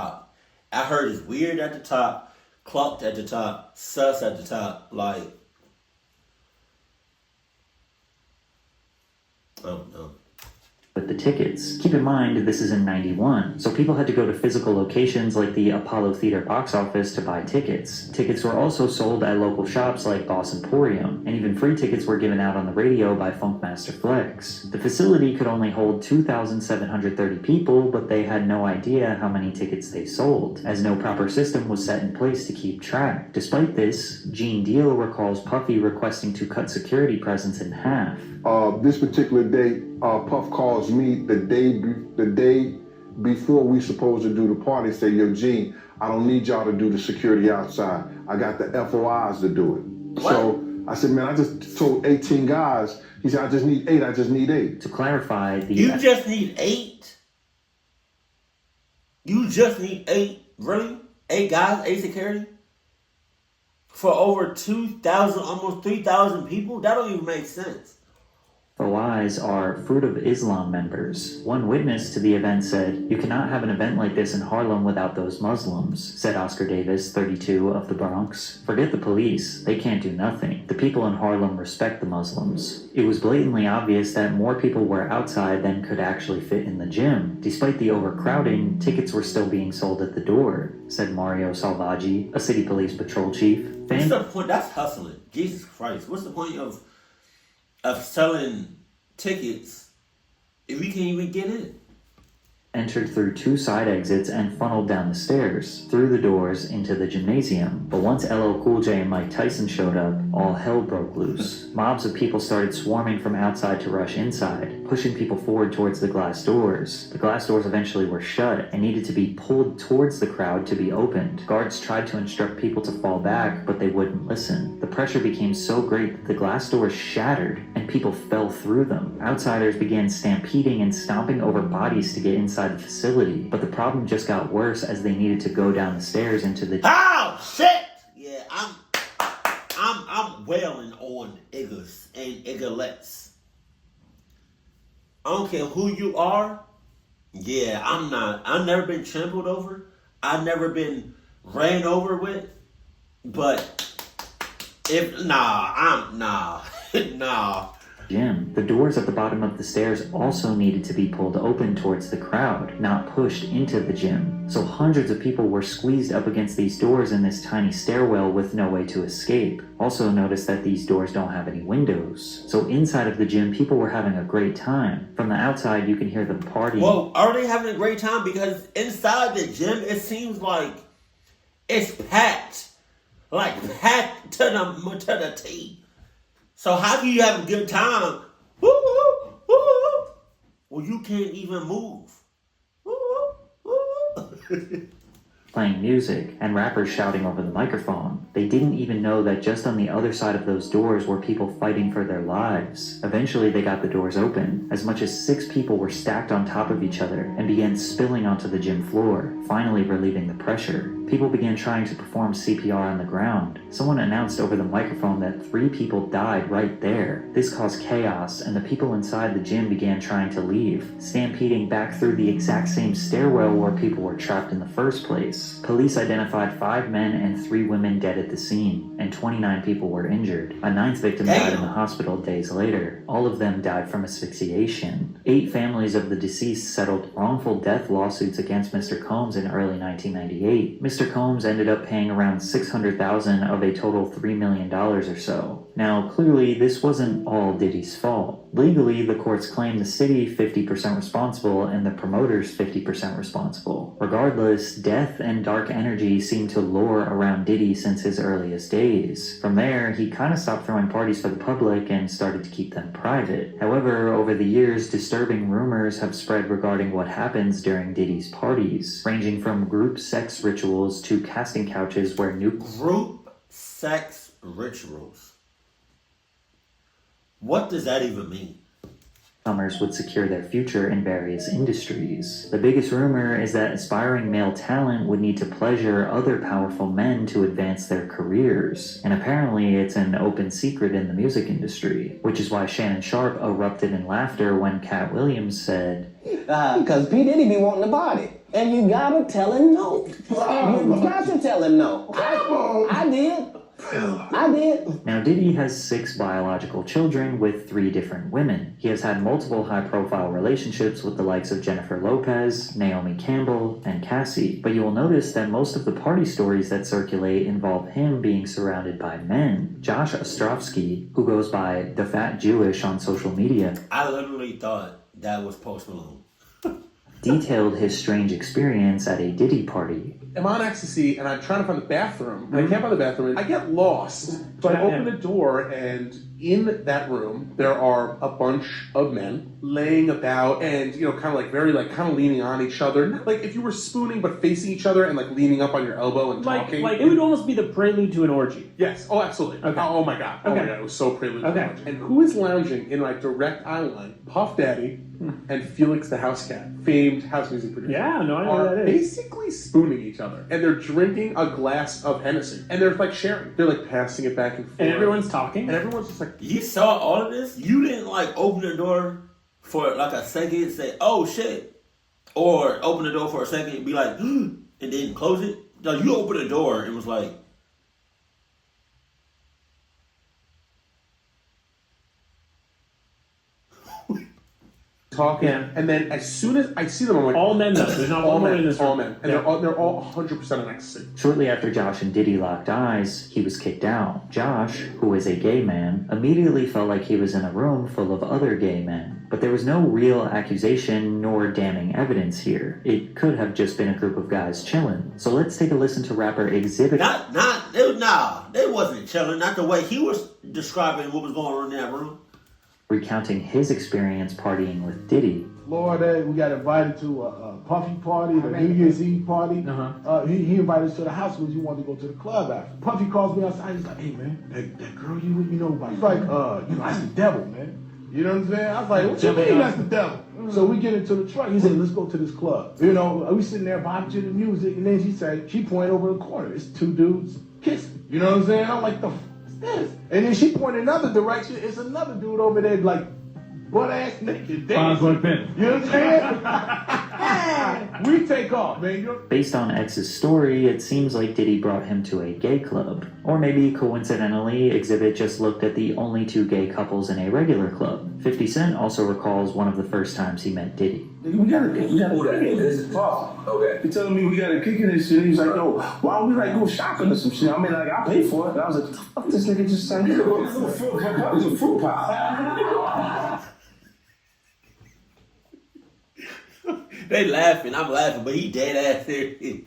top. clocked at the top, sus at the top, like, I don't know. With the tickets. Keep in mind, this is in 91, so people had to go to physical locations like the Apollo Theater box office to buy tickets. Tickets were also sold at local shops like Boss Emporium, and even free tickets were given out on the radio by Funkmaster Flex. The facility could only hold 2,730 people, but they had no idea how many tickets they sold, as no proper system was set in place to keep track. Despite this, Gene Deal recalls Puffy requesting to cut security presence in half. This particular day, Puff calls me the day before we supposed to do the party. Say, yo, Gene, I don't need y'all to do the security outside. I got the FOIs to do it. What? So I said, man, I just told 18 guys. He said, I just need 8. To clarify, You just need 8? You just need 8? Really? 8 guys, 8 security? For over 2,000, almost 3,000 people? That don't even make sense. FOIs are Fruit of Islam members. One witness to the event said, "You cannot have an event like this in Harlem without those Muslims," said Oscar Davis, 32, of the Bronx. "Forget the police. They can't do nothing. The people in Harlem respect the Muslims." It was blatantly obvious that more people were outside than could actually fit in the gym. Despite the overcrowding, tickets were still being sold at the door, said Mario Salvaggi, a city police patrol chief. What's the point? That's hustling. Jesus Christ. What's the point of selling tickets if you can't even get in? Entered through 2 side exits and funneled down the stairs, through the doors into the gymnasium. But once LL Cool J and Mike Tyson showed up, all hell broke loose. Mobs of people started swarming from outside to rush inside, pushing people forward towards the glass doors. The glass doors eventually were shut and needed to be pulled towards the crowd to be opened. Guards tried to instruct people to fall back, but they wouldn't listen. The pressure became so great that the glass doors shattered and people fell through them. Outsiders began stampeding and stomping over bodies to get inside the facility, but the problem just got worse as they needed to go down the stairs into the— Oh shit! Yeah, I'm wailing on Iggers and Iggerlets. I don't care who you are. Yeah, I've never been trampled over. I've never been ran over with. But nah. gym. The doors at the bottom of the stairs also needed to be pulled open towards the crowd, not pushed into the gym. So hundreds of people were squeezed up against these doors in this tiny stairwell with no way to escape. Also notice that these doors don't have any windows. So inside of the gym, people were having a great time. From the outside, you can hear them partying. Well, are they having a great time? Because inside the gym, it seems like it's packed. Like packed to the T. So how do you have a good time? Well, you can't even move. Playing music and rappers shouting over the microphone. They didn't even know that just on the other side of those doors were people fighting for their lives. Eventually they got the doors open. As much as 6 people were stacked on top of each other and began spilling onto the gym floor, finally relieving the pressure. People began trying to perform CPR on the ground. Someone announced over the microphone that 3 people died right there. This caused chaos, and the people inside the gym began trying to leave, stampeding back through the exact same stairwell where people were trapped in the first place. Police identified 5 men and 3 women dead at the scene, and 29 people were injured. A 9th victim died in the hospital days later. All of them died from asphyxiation. 8 families of the deceased settled wrongful death lawsuits against Mr. Combs in early 1998. Mr. Combs ended up paying around $600,000 of a total $3 million or so. Now, clearly, this wasn't all Diddy's fault. Legally, the courts claim the city 50% responsible and the promoters 50% responsible. Regardless, death and dark energy seemed to lure around Diddy since his earliest days. From there, he kind of stopped throwing parties for the public and started to keep them private. However, over the years, disturbing rumors have spread regarding what happens during Diddy's parties, ranging from group sex rituals to casting couches where new— Group sex rituals. What does that even mean? newcomers would secure their future in various industries. The biggest rumor is that aspiring male talent would need to pleasure other powerful men to advance their careers. And apparently it's an open secret in the music industry, which is why Shannon Sharp erupted in laughter when Cat Williams said, Because P. Diddy be wanting the body. And you gotta tell him no. You got to tell him no. I did. Now, Diddy has 6 biological children with 3 different women. He has had multiple high-profile relationships with the likes of Jennifer Lopez, Naomi Campbell, and Cassie. But you will notice that most of the party stories that circulate involve him being surrounded by men. Josh Ostrovsky, who goes by The Fat Jewish on social media, I literally thought that was Post Malone. detailed his strange experience at a Diddy party. I'm on ecstasy and I'm trying to find the bathroom. And I can't find the bathroom. I get lost. So I open the door, and in that room there are a bunch of men laying about and, you know, kind of like very like kind of leaning on each other. Not like if you were spooning but facing each other and like leaning up on your elbow and talking. Like it would almost be the prelude to an orgy. Yes. Oh, absolutely. Okay. Oh my god. Oh my god. It was so prelude. Okay. To and who is lounging in my direct eye line? Puff Daddy and Felix the House Cat, famed house music producer. Yeah, no, I know are who that is. basically spooning each other, and they're drinking a glass of Hennessy, and they're like sharing. They're like passing it back and forth, And everyone's talking. and everyone's just like, You saw all of this? You didn't like open the door for like a second and say, oh shit. Or open the door for a second and be like, and then close it. No, you opened the door and was like, talking, and then as soon as I see them, I'm like, all men though. There's not all one woman men, in this all room. men, and they're all 100% on ecstasy. Shortly after Josh and Diddy locked eyes, he was kicked out. Josh, who is a gay man, immediately felt like he was in a room full of other gay men. But there was no real accusation nor damning evidence here. It could have just been a group of guys chilling. So let's take a listen to rapper Exhibit. they wasn't chilling. Not the way he was describing what was going on in that room. Recounting his experience partying with Diddy. Florida, we got invited to a Puffy party, the New Year's Eve party. He invited us to the house because he wanted to go to the club after. Puffy calls me outside. He's like, "Hey man, that girl you with, you know about?" He's like, "You know, that's the devil, man." You know what I'm saying? I was like, "What you mean that's the devil?" So we get into the truck. He said, "Let's go to this club." You know, we sitting there vibing to the music, and then she pointed over the corner. It's 2 dudes kissing. You know what I'm saying? I'm like, the this? And then she pointed another direction. It's another dude over there, like butt ass naked. Dancing. You know what I'm saying? We take off, man. Based on X's story, it seems like Diddy brought him to a gay club. Or maybe coincidentally, Exhibit just looked at the only 2 gay couples in a regular club. 50 Cent also recalls one of the first times he met Diddy. We gotta kick it. This is Paul. Okay. He telling me we gotta kick it and shit. He's like, yo, why don't we like go shopping or some shit? I mean, like, I pay for it. And I was like, what the fuck this nigga just saying? It's a fruit pie. They laughing, I'm laughing, but he dead ass serious.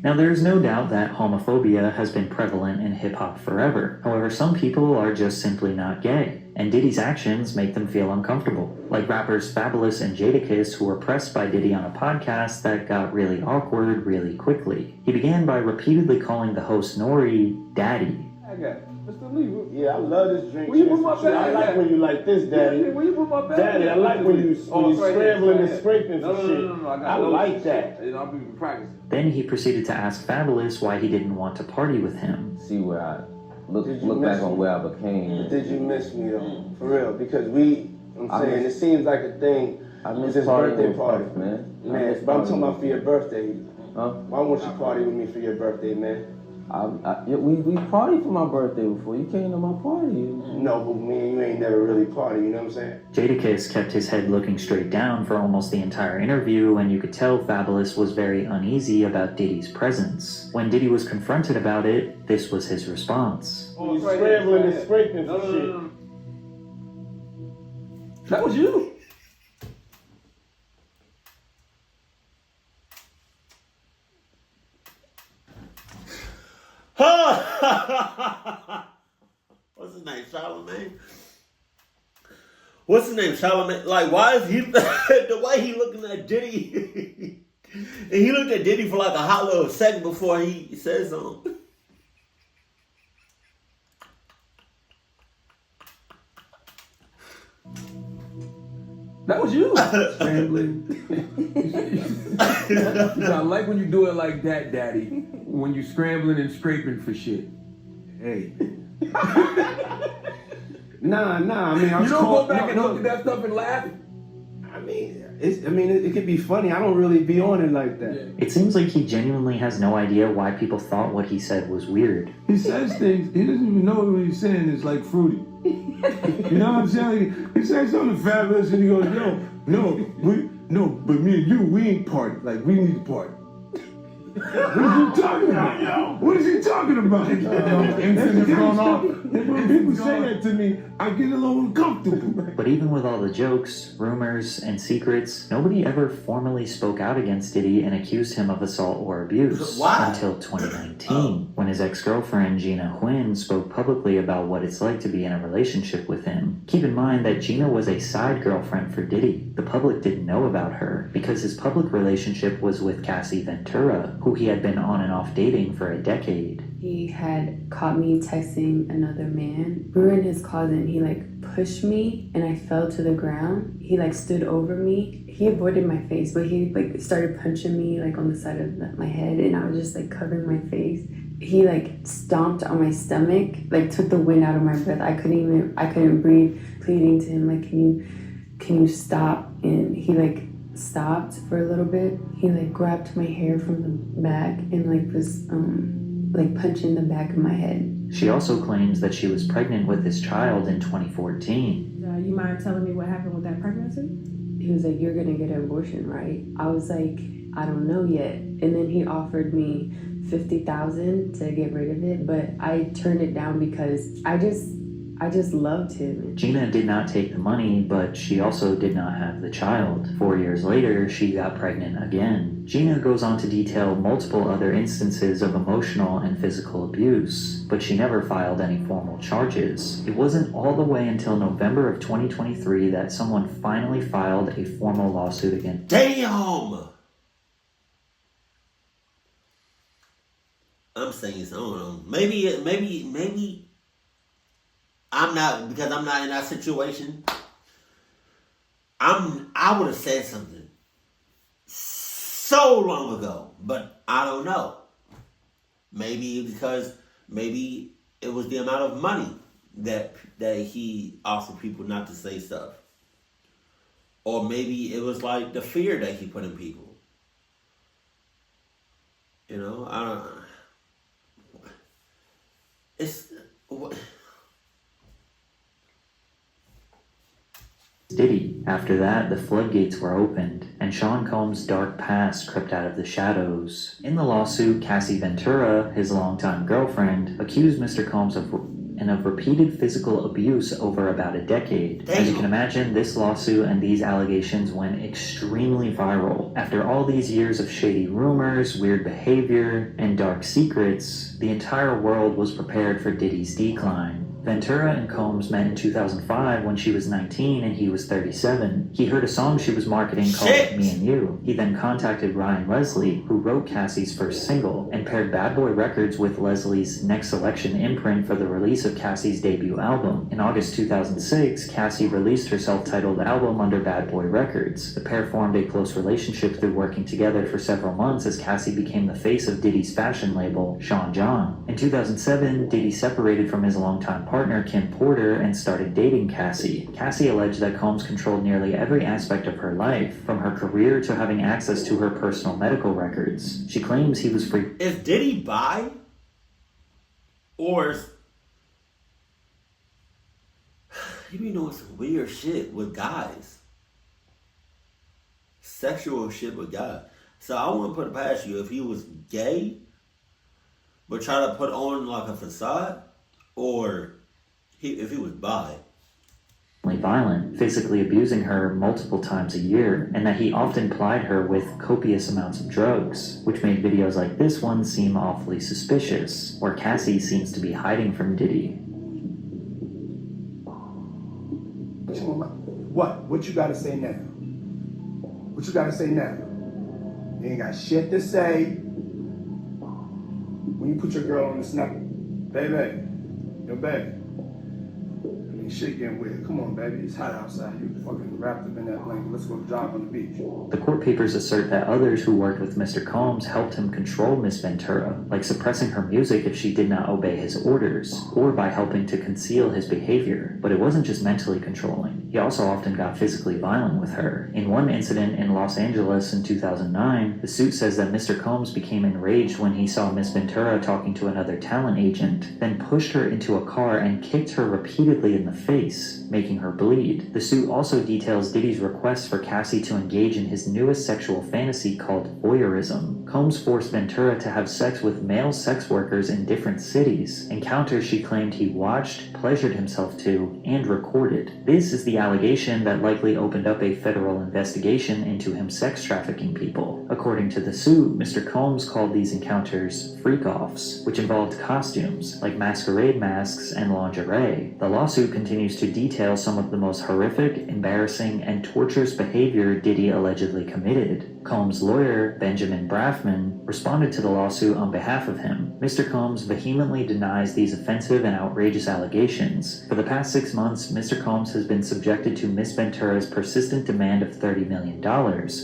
Now, there's no doubt that homophobia has been prevalent in hip-hop forever. However, some people are just simply not gay, and Diddy's actions make them feel uncomfortable. Like rappers Fabulous and Jadakiss, who were pressed by Diddy on a podcast that got really awkward really quickly. He began by repeatedly calling the host Nori Daddy. I got it. Mr. Lee, yeah, I love this drink. Where you put my bag? I like when you like this, Daddy. Where you put my bag? Daddy, I like when you scrambling and scraping some shit. No, I like that. I'll be practicing. Then he proceeded to ask Fabulous why he didn't want to party with him. See where I look back on where I became. Did you miss me though? For real, because I'm saying it seems like a thing. I miss his birthday party, man. Man, but I'm talking about for your birthday. Huh? Why won't you party with me for your birthday, man? We partied for my birthday before. You came to my party. No, but me and you ain't never really party, you know what I'm saying? Jadakiss kept his head looking straight down for almost the entire interview, and you could tell Fabulous was very uneasy about Diddy's presence. When Diddy was confronted about it, this was his response. You scrambling and scraping for shit. That was you. What's his name? Charlemagne? What's his name? Charlemagne? Like, why is he the way he looking at Diddy? And he looked at Diddy for like a hot little second before he said something. That was you. Scrambling. I like when you do it like that, Daddy. When you scrambling and scraping for shit. Hey. Nah. I mean, I was You don't called, go back and look at that stuff and laugh? it could be funny. I don't really be on it like that. It seems like he genuinely has no idea why people thought what he said was weird. He says things, he doesn't even know what he's saying is like fruity. You know what I'm saying? He says something fabulous and he goes, but me and you, we ain't party. Like, we need to party. What is he talking about, yo? What is he talking about? When people say that to me, I get a little uncomfortable. But even with all the jokes, rumors, and secrets, nobody ever formally spoke out against Diddy and accused him of assault or abuse. Why? Until 2019, when his ex-girlfriend Gina Huynh spoke publicly about what it's like to be in a relationship with him. Keep in mind that Gina was a side girlfriend for Diddy. The public didn't know about her because his public relationship was with Cassie Ventura, who he had been on and off dating for a decade. He had caught me texting another man. We were in his closet and he pushed me and I fell to the ground. He stood over me. He avoided my face, but he started punching me on the side of my head and I was just covering my face. He stomped on my stomach, took the wind out of my breath. I couldn't breathe, pleading to him can you stop? And he stopped for a little bit. He grabbed my hair from the back and was punching the back of my head. She also claims that she was pregnant with his child in 2014. You mind telling me what happened with that pregnancy? He was like, "You're gonna get an abortion, right?" I was like, "I don't know yet." And then he offered me $50,000 to get rid of it, but I turned it down because I just loved him. Gina did not take the money, but she also did not have the child. 4 years later, she got pregnant again. Gina goes on to detail multiple other instances of emotional and physical abuse, but she never filed any formal charges. It wasn't all the way until November of 2023 that someone finally filed a formal lawsuit against. Damn! I'm saying something. Maybe I'm not, because I'm not in that situation. I would have said something so long ago, but I don't know. Maybe it was the amount of money that he offered people not to say stuff, or maybe it was the fear that he put in people. I don't. It's. Diddy. After that, the floodgates were opened, and Sean Combs' dark past crept out of the shadows. In the lawsuit, Cassie Ventura, his longtime girlfriend, accused Mr. Combs of repeated physical abuse over about a decade. Damn. As you can imagine, this lawsuit and these allegations went extremely viral. After all these years of shady rumors, weird behavior, and dark secrets, the entire world was prepared for Diddy's decline. Ventura and Combs met in 2005 when she was 19 and he was 37. He heard a song she was marketing called Me and You. He then contacted Ryan Leslie, who wrote Cassie's first single, and paired Bad Boy Records with Leslie's Next Selection imprint for the release of Cassie's debut album. In August 2006, Cassie released her self-titled album under Bad Boy Records. The pair formed a close relationship through working together for several months as Cassie became the face of Diddy's fashion label, Sean John. In 2007, Diddy separated from his longtime partner Kim Porter and started dating Cassie. Cassie alleged that Combs controlled nearly every aspect of her life, from her career to having access to her personal medical records. She claims he was free. Is Diddy bi? Or he be doing some weird shit with guys. Sexual shit with guys. So I wouldn't put it past you if he was gay, but try to put on a facade, or if he was bi. Violent, physically abusing her multiple times a year, and that he often plied her with copious amounts of drugs, which made videos like this one seem awfully suspicious, where Cassie seems to be hiding from Diddy. What? What you gotta say now? What you gotta say now? You ain't got shit to say. When you put your girl on the snap, baby, yo baby. mean, shit getting weird. Come on, baby, it's hot outside. You fucking wrapped up in that blanket. Let's go drive on the beach. The court papers assert that others who worked with Mr. Combs helped him control Miss Ventura, like suppressing her music if she did not obey his orders, or by helping to conceal his behavior. But it wasn't just mentally controlling. He also often got physically violent with her. In one incident in Los Angeles in 2009, the suit says that Mr. Combs became enraged when he saw Miss Ventura talking to another talent agent, then pushed her into a car and kicked her repeatedly in the face, making her bleed. The suit also details Diddy's request for Cassie to engage in his newest sexual fantasy called voyeurism. Combs forced Ventura to have sex with male sex workers in different cities, encounters she claimed he watched, pleasured himself to, and recorded. This is the allegation that likely opened up a federal investigation into him sex trafficking people. According to the suit, Mr. Combs called these encounters freak-offs, which involved costumes, like masquerade masks and lingerie. The lawsuit continues to detail some of the most horrific, embarrassing, and torturous behavior Diddy allegedly committed. Combs' lawyer, Benjamin Braffman, responded to the lawsuit on behalf of him. Mr. Combs vehemently denies these offensive and outrageous allegations. For the past 6 months, Mr. Combs has been subjected to Miss Ventura's persistent demand of $30 million,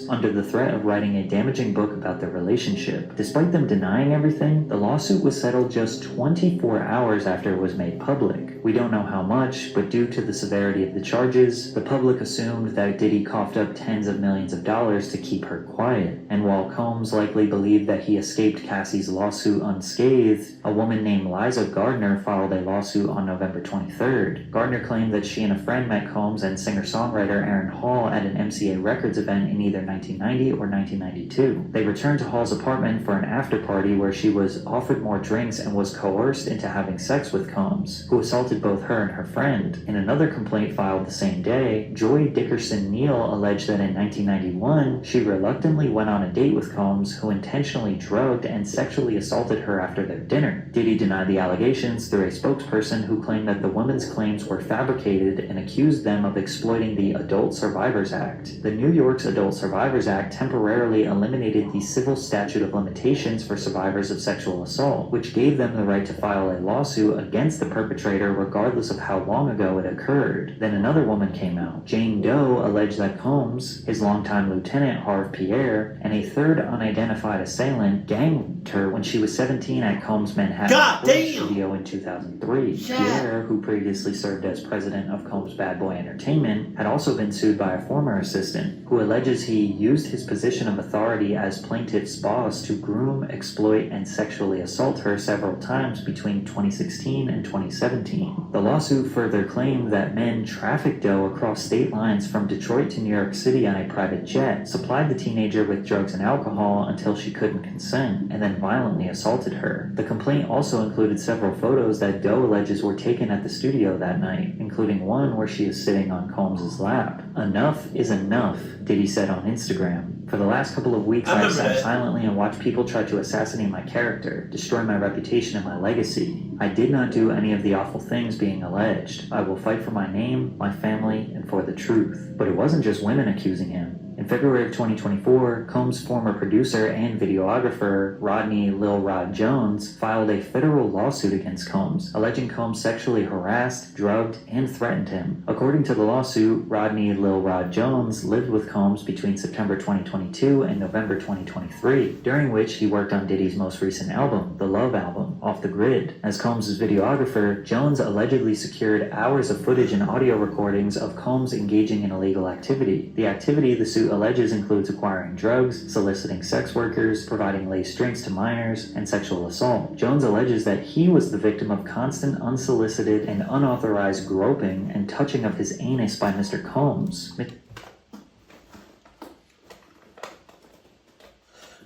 under the threat of writing a damaging book about their relationship. Despite them denying everything, the lawsuit was settled just 24 hours after it was made public. We don't know how much, but due to the severity of the charges, the public assumed that Diddy coughed up tens of millions of dollars to keep her quiet. And while Combs likely believed that he escaped Cassie's lawsuit unscathed, a woman named Liza Gardner filed a lawsuit on November 23rd. Gardner claimed that she and a friend met Combs and singer-songwriter Aaron Hall at an MCA Records event in either 1990 or 1992. They returned to Hall's apartment for an after-party where she was offered more drinks and was coerced into having sex with Combs, who assaulted both her and her friend. In another complaint filed the same day, Joy Dickerson Neal alleged that in 1991, she reluctantly went on a date with Combs, who intentionally drugged and sexually assaulted her after their dinner. Diddy denied the allegations through a spokesperson who claimed that the women's claims were fabricated and accused them of exploiting the Adult Survivors Act. The New York's Adult Survivors Act temporarily eliminated the civil statute of limitations for survivors of sexual assault, which gave them the right to file a lawsuit against the perpetrator regardless of how long ago it occurred. Then another woman came out. Jane Doe alleged that Combs, his longtime lieutenant Harve Pierre, and a third unidentified assailant ganged her when she was 17 at Combs' Manhattan studio in 2003. Pierre, who previously served as president of Combs Bad Boy Entertainment, had also been sued by a former assistant who alleges he used his position of authority as plaintiff's boss to groom, exploit, and sexually assault her several times between 2016 and 2017. The lawsuit further claimed that men trafficked Doe across state lines from Detroit to New York City on a private jet, supplied the teenager with drugs and alcohol until she couldn't consent, and then violently assaulted her. The complaint also included several photos that Doe alleges were taken at the studio that night, including one where she is sitting on Combs' lap. Enough is enough, Diddy said on Instagram. For the last couple of weeks, I've sat silently and watched people try to assassinate my character, destroy my reputation and my legacy. I did not do any of the awful things being alleged. I will fight for my name, my family, and for the truth. But it wasn't just women accusing him. In February of 2024, Combs' former producer and videographer, Rodney Lil Rod Jones, filed a federal lawsuit against Combs, alleging Combs sexually harassed, drugged, and threatened him. According to the lawsuit, Rodney Lil Rod Jones lived with Combs between September 2022 and November 2023, during which he worked on Diddy's most recent album, The Love Album, Off the Grid. As Combs' videographer, Jones allegedly secured hours of footage and audio recordings of Combs engaging in illegal activity. The activity the suit alleges includes acquiring drugs, soliciting sex workers, providing laced drinks to minors, and sexual assault. Jones alleges that he was the victim of constant unsolicited and unauthorized groping and touching of his anus by Mr. Combs.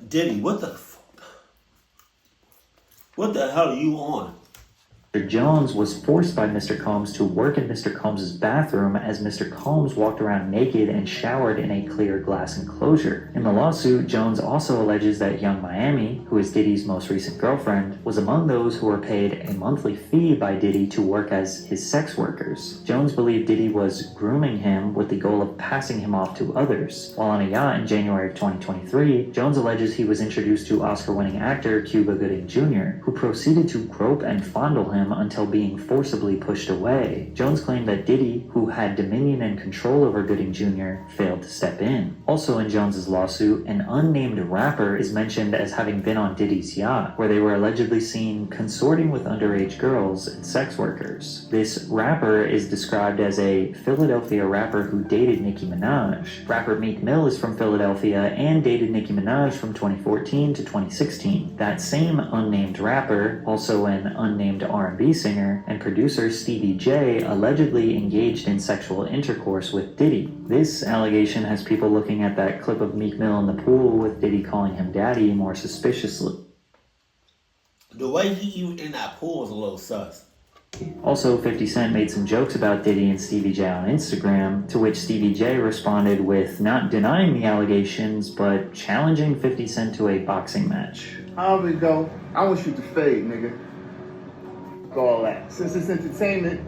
Diddy, what the hell are you on? Mr. Jones was forced by Mr. Combs to work in Mr. Combs' bathroom as Mr. Combs walked around naked and showered in a clear glass enclosure. In the lawsuit, Jones also alleges that Young Miami, who is Diddy's most recent girlfriend, was among those who were paid a monthly fee by Diddy to work as his sex workers. Jones believed Diddy was grooming him with the goal of passing him off to others. While on a yacht in January of 2023, Jones alleges he was introduced to Oscar-winning actor Cuba Gooding Jr., who proceeded to grope and fondle him until being forcibly pushed away. Jones claimed that Diddy, who had dominion and control over Gooding Jr., failed to step in. Also in Jones's lawsuit, an unnamed rapper is mentioned as having been on Diddy's yacht, where they were allegedly seen consorting with underage girls and sex workers. This rapper is described as a Philadelphia rapper who dated Nicki Minaj. Rapper Meek Mill is from Philadelphia and dated Nicki Minaj from 2014 to 2016. That same unnamed rapper, also an unnamed R&B singer, and producer Stevie J allegedly engaged in sexual intercourse with Diddy. This allegation has people looking at that clip of Meek Mill in the pool with Diddy calling him daddy more suspiciously. The way he was in that pool was a little sus. Also, 50 Cent made some jokes about Diddy and Stevie J on Instagram, to which Stevie J responded with not denying the allegations, but challenging 50 Cent to a boxing match. However it go, I want you to fade, nigga. All that. Since it's entertainment,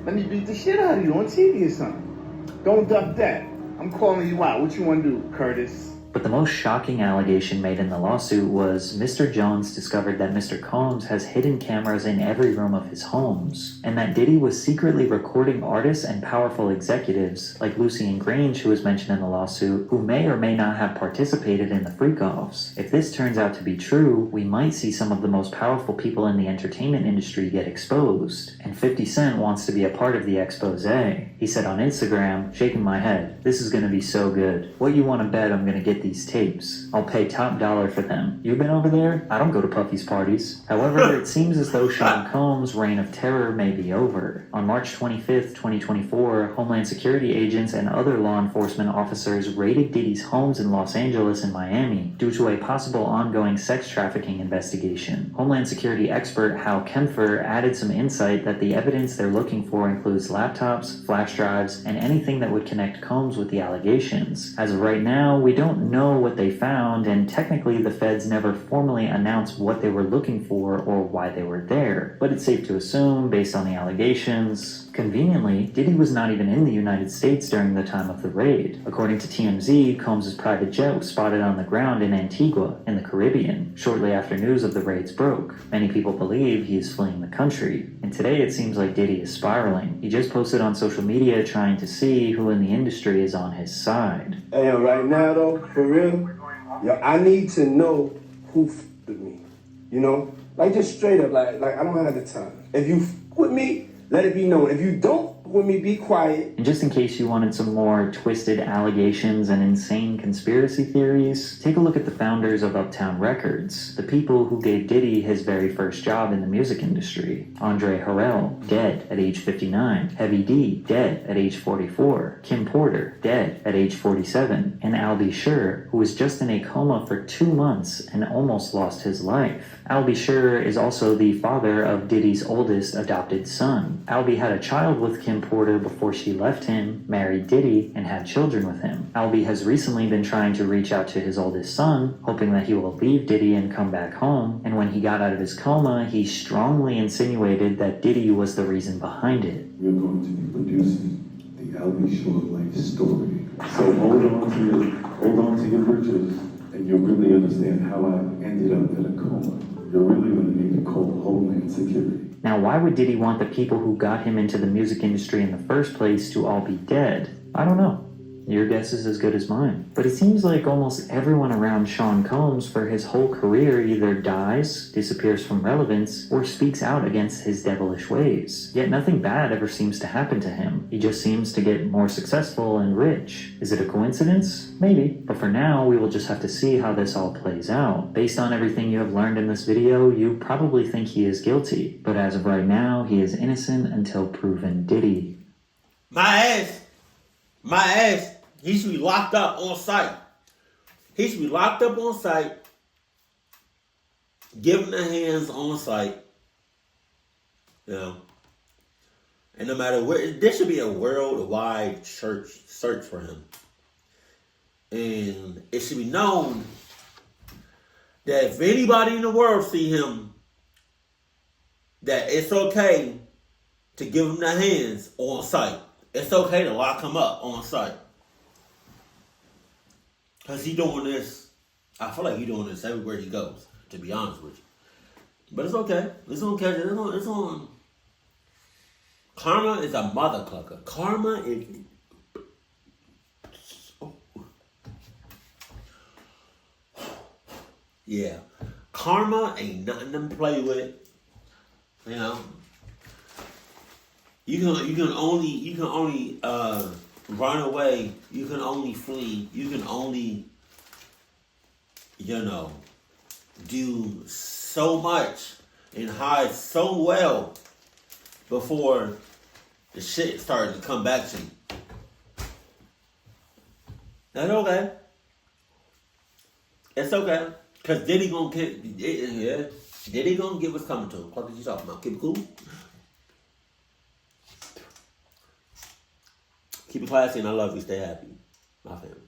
let me beat the shit out of you on TV or something. Don't duck that. I'm calling you out. What you want to do, Curtis? But the most shocking allegation made in the lawsuit was Mr. Jones discovered that Mr. Combs has hidden cameras in every room of his homes, and that Diddy was secretly recording artists and powerful executives, like Lucian Grange, who was mentioned in the lawsuit, who may or may not have participated in the freak-offs. If this turns out to be true, we might see some of the most powerful people in the entertainment industry get exposed, and 50 Cent wants to be a part of the expose. He said on Instagram, shaking my head, "This is gonna be so good. What you wanna bet I'm gonna get these tapes? I'll pay top dollar for them. You been over there? I don't go to Puffy's parties." However, it seems as though Sean Combs' reign of terror may be over. On March 25th, 2024, Homeland Security agents and other law enforcement officers raided Diddy's homes in Los Angeles and Miami due to a possible ongoing sex trafficking investigation. Homeland Security expert Hal Kempfer added some insight that the evidence they're looking for includes laptops, flash drives, and anything that would connect Combs with the allegations. As of right now, we don't know what they found, and technically the feds never formally announced what they were looking for or why they were there. But it's safe to assume, based on the allegations, conveniently, Diddy was not even in the United States during the time of the raid. According to TMZ, Combs' private jet was spotted on the ground in Antigua, in the Caribbean, shortly after news of the raids broke. Many people believe he is fleeing the country, and today it seems like Diddy is spiraling. He just posted on social media trying to see who in the industry is on his side. Hey, yo, right now though, for real, yo, I need to know who with me. You know, like just straight up, like I don't have the time. If you with me, let it be known. If you don't with me, be quiet. And just in case you wanted some more twisted allegations and insane conspiracy theories, take a look at the founders of Uptown Records, the people who gave Diddy his very first job in the music industry. Andre Harrell, dead at age 59. Heavy D, dead at age 44. Kim Porter, dead at age 47. And Al B. Sure, who was just in a coma for 2 months and almost lost his life. Al B. Sure is also the father of Diddy's oldest adopted son. Al B. had a child with Kim Porter before she left him, married Diddy, and had children with him. Al B. has recently been trying to reach out to his oldest son, hoping that he will leave Diddy and come back home, and when he got out of his coma, he strongly insinuated that Diddy was the reason behind it. We're going to be producing the Al B. Short life story. So hold on to your britches, and you'll really understand how I ended up in a coma. You're really going to need to call Homeland Security. Now, why would Diddy want the people who got him into the music industry in the first place to all be dead? I don't know. Your guess is as good as mine. But it seems like almost everyone around Sean Combs for his whole career either dies, disappears from relevance, or speaks out against his devilish ways. Yet nothing bad ever seems to happen to him. He just seems to get more successful and rich. Is it a coincidence? Maybe. But for now, we will just have to see how this all plays out. Based on everything you have learned in this video, you probably think he is guilty. But as of right now, he is innocent until proven Diddy. My ass. He should be locked up on site. He should be locked up on site, given the hands on site. You know. And no matter where, there should be a worldwide search for him. And it should be known that if anybody in the world see him, that it's okay to give him the hands on site. It's okay to lock him up on site. Because he doing this, I feel like he doing this everywhere he goes, to be honest with you. But it's okay. It's on catch. It's on. Karma is a mother clucker. Karma is. Yeah. Karma ain't nothing to play with. You know. You can only run away. You can only flee. You can only, do so much and hide so well before the shit started to come back to you. That's okay. It's okay. Cause Diddy gonna get, Diddy gonna get what's coming to him. What are you talking about? Keep it cool. Keep it classy and I love you. Stay happy. My family.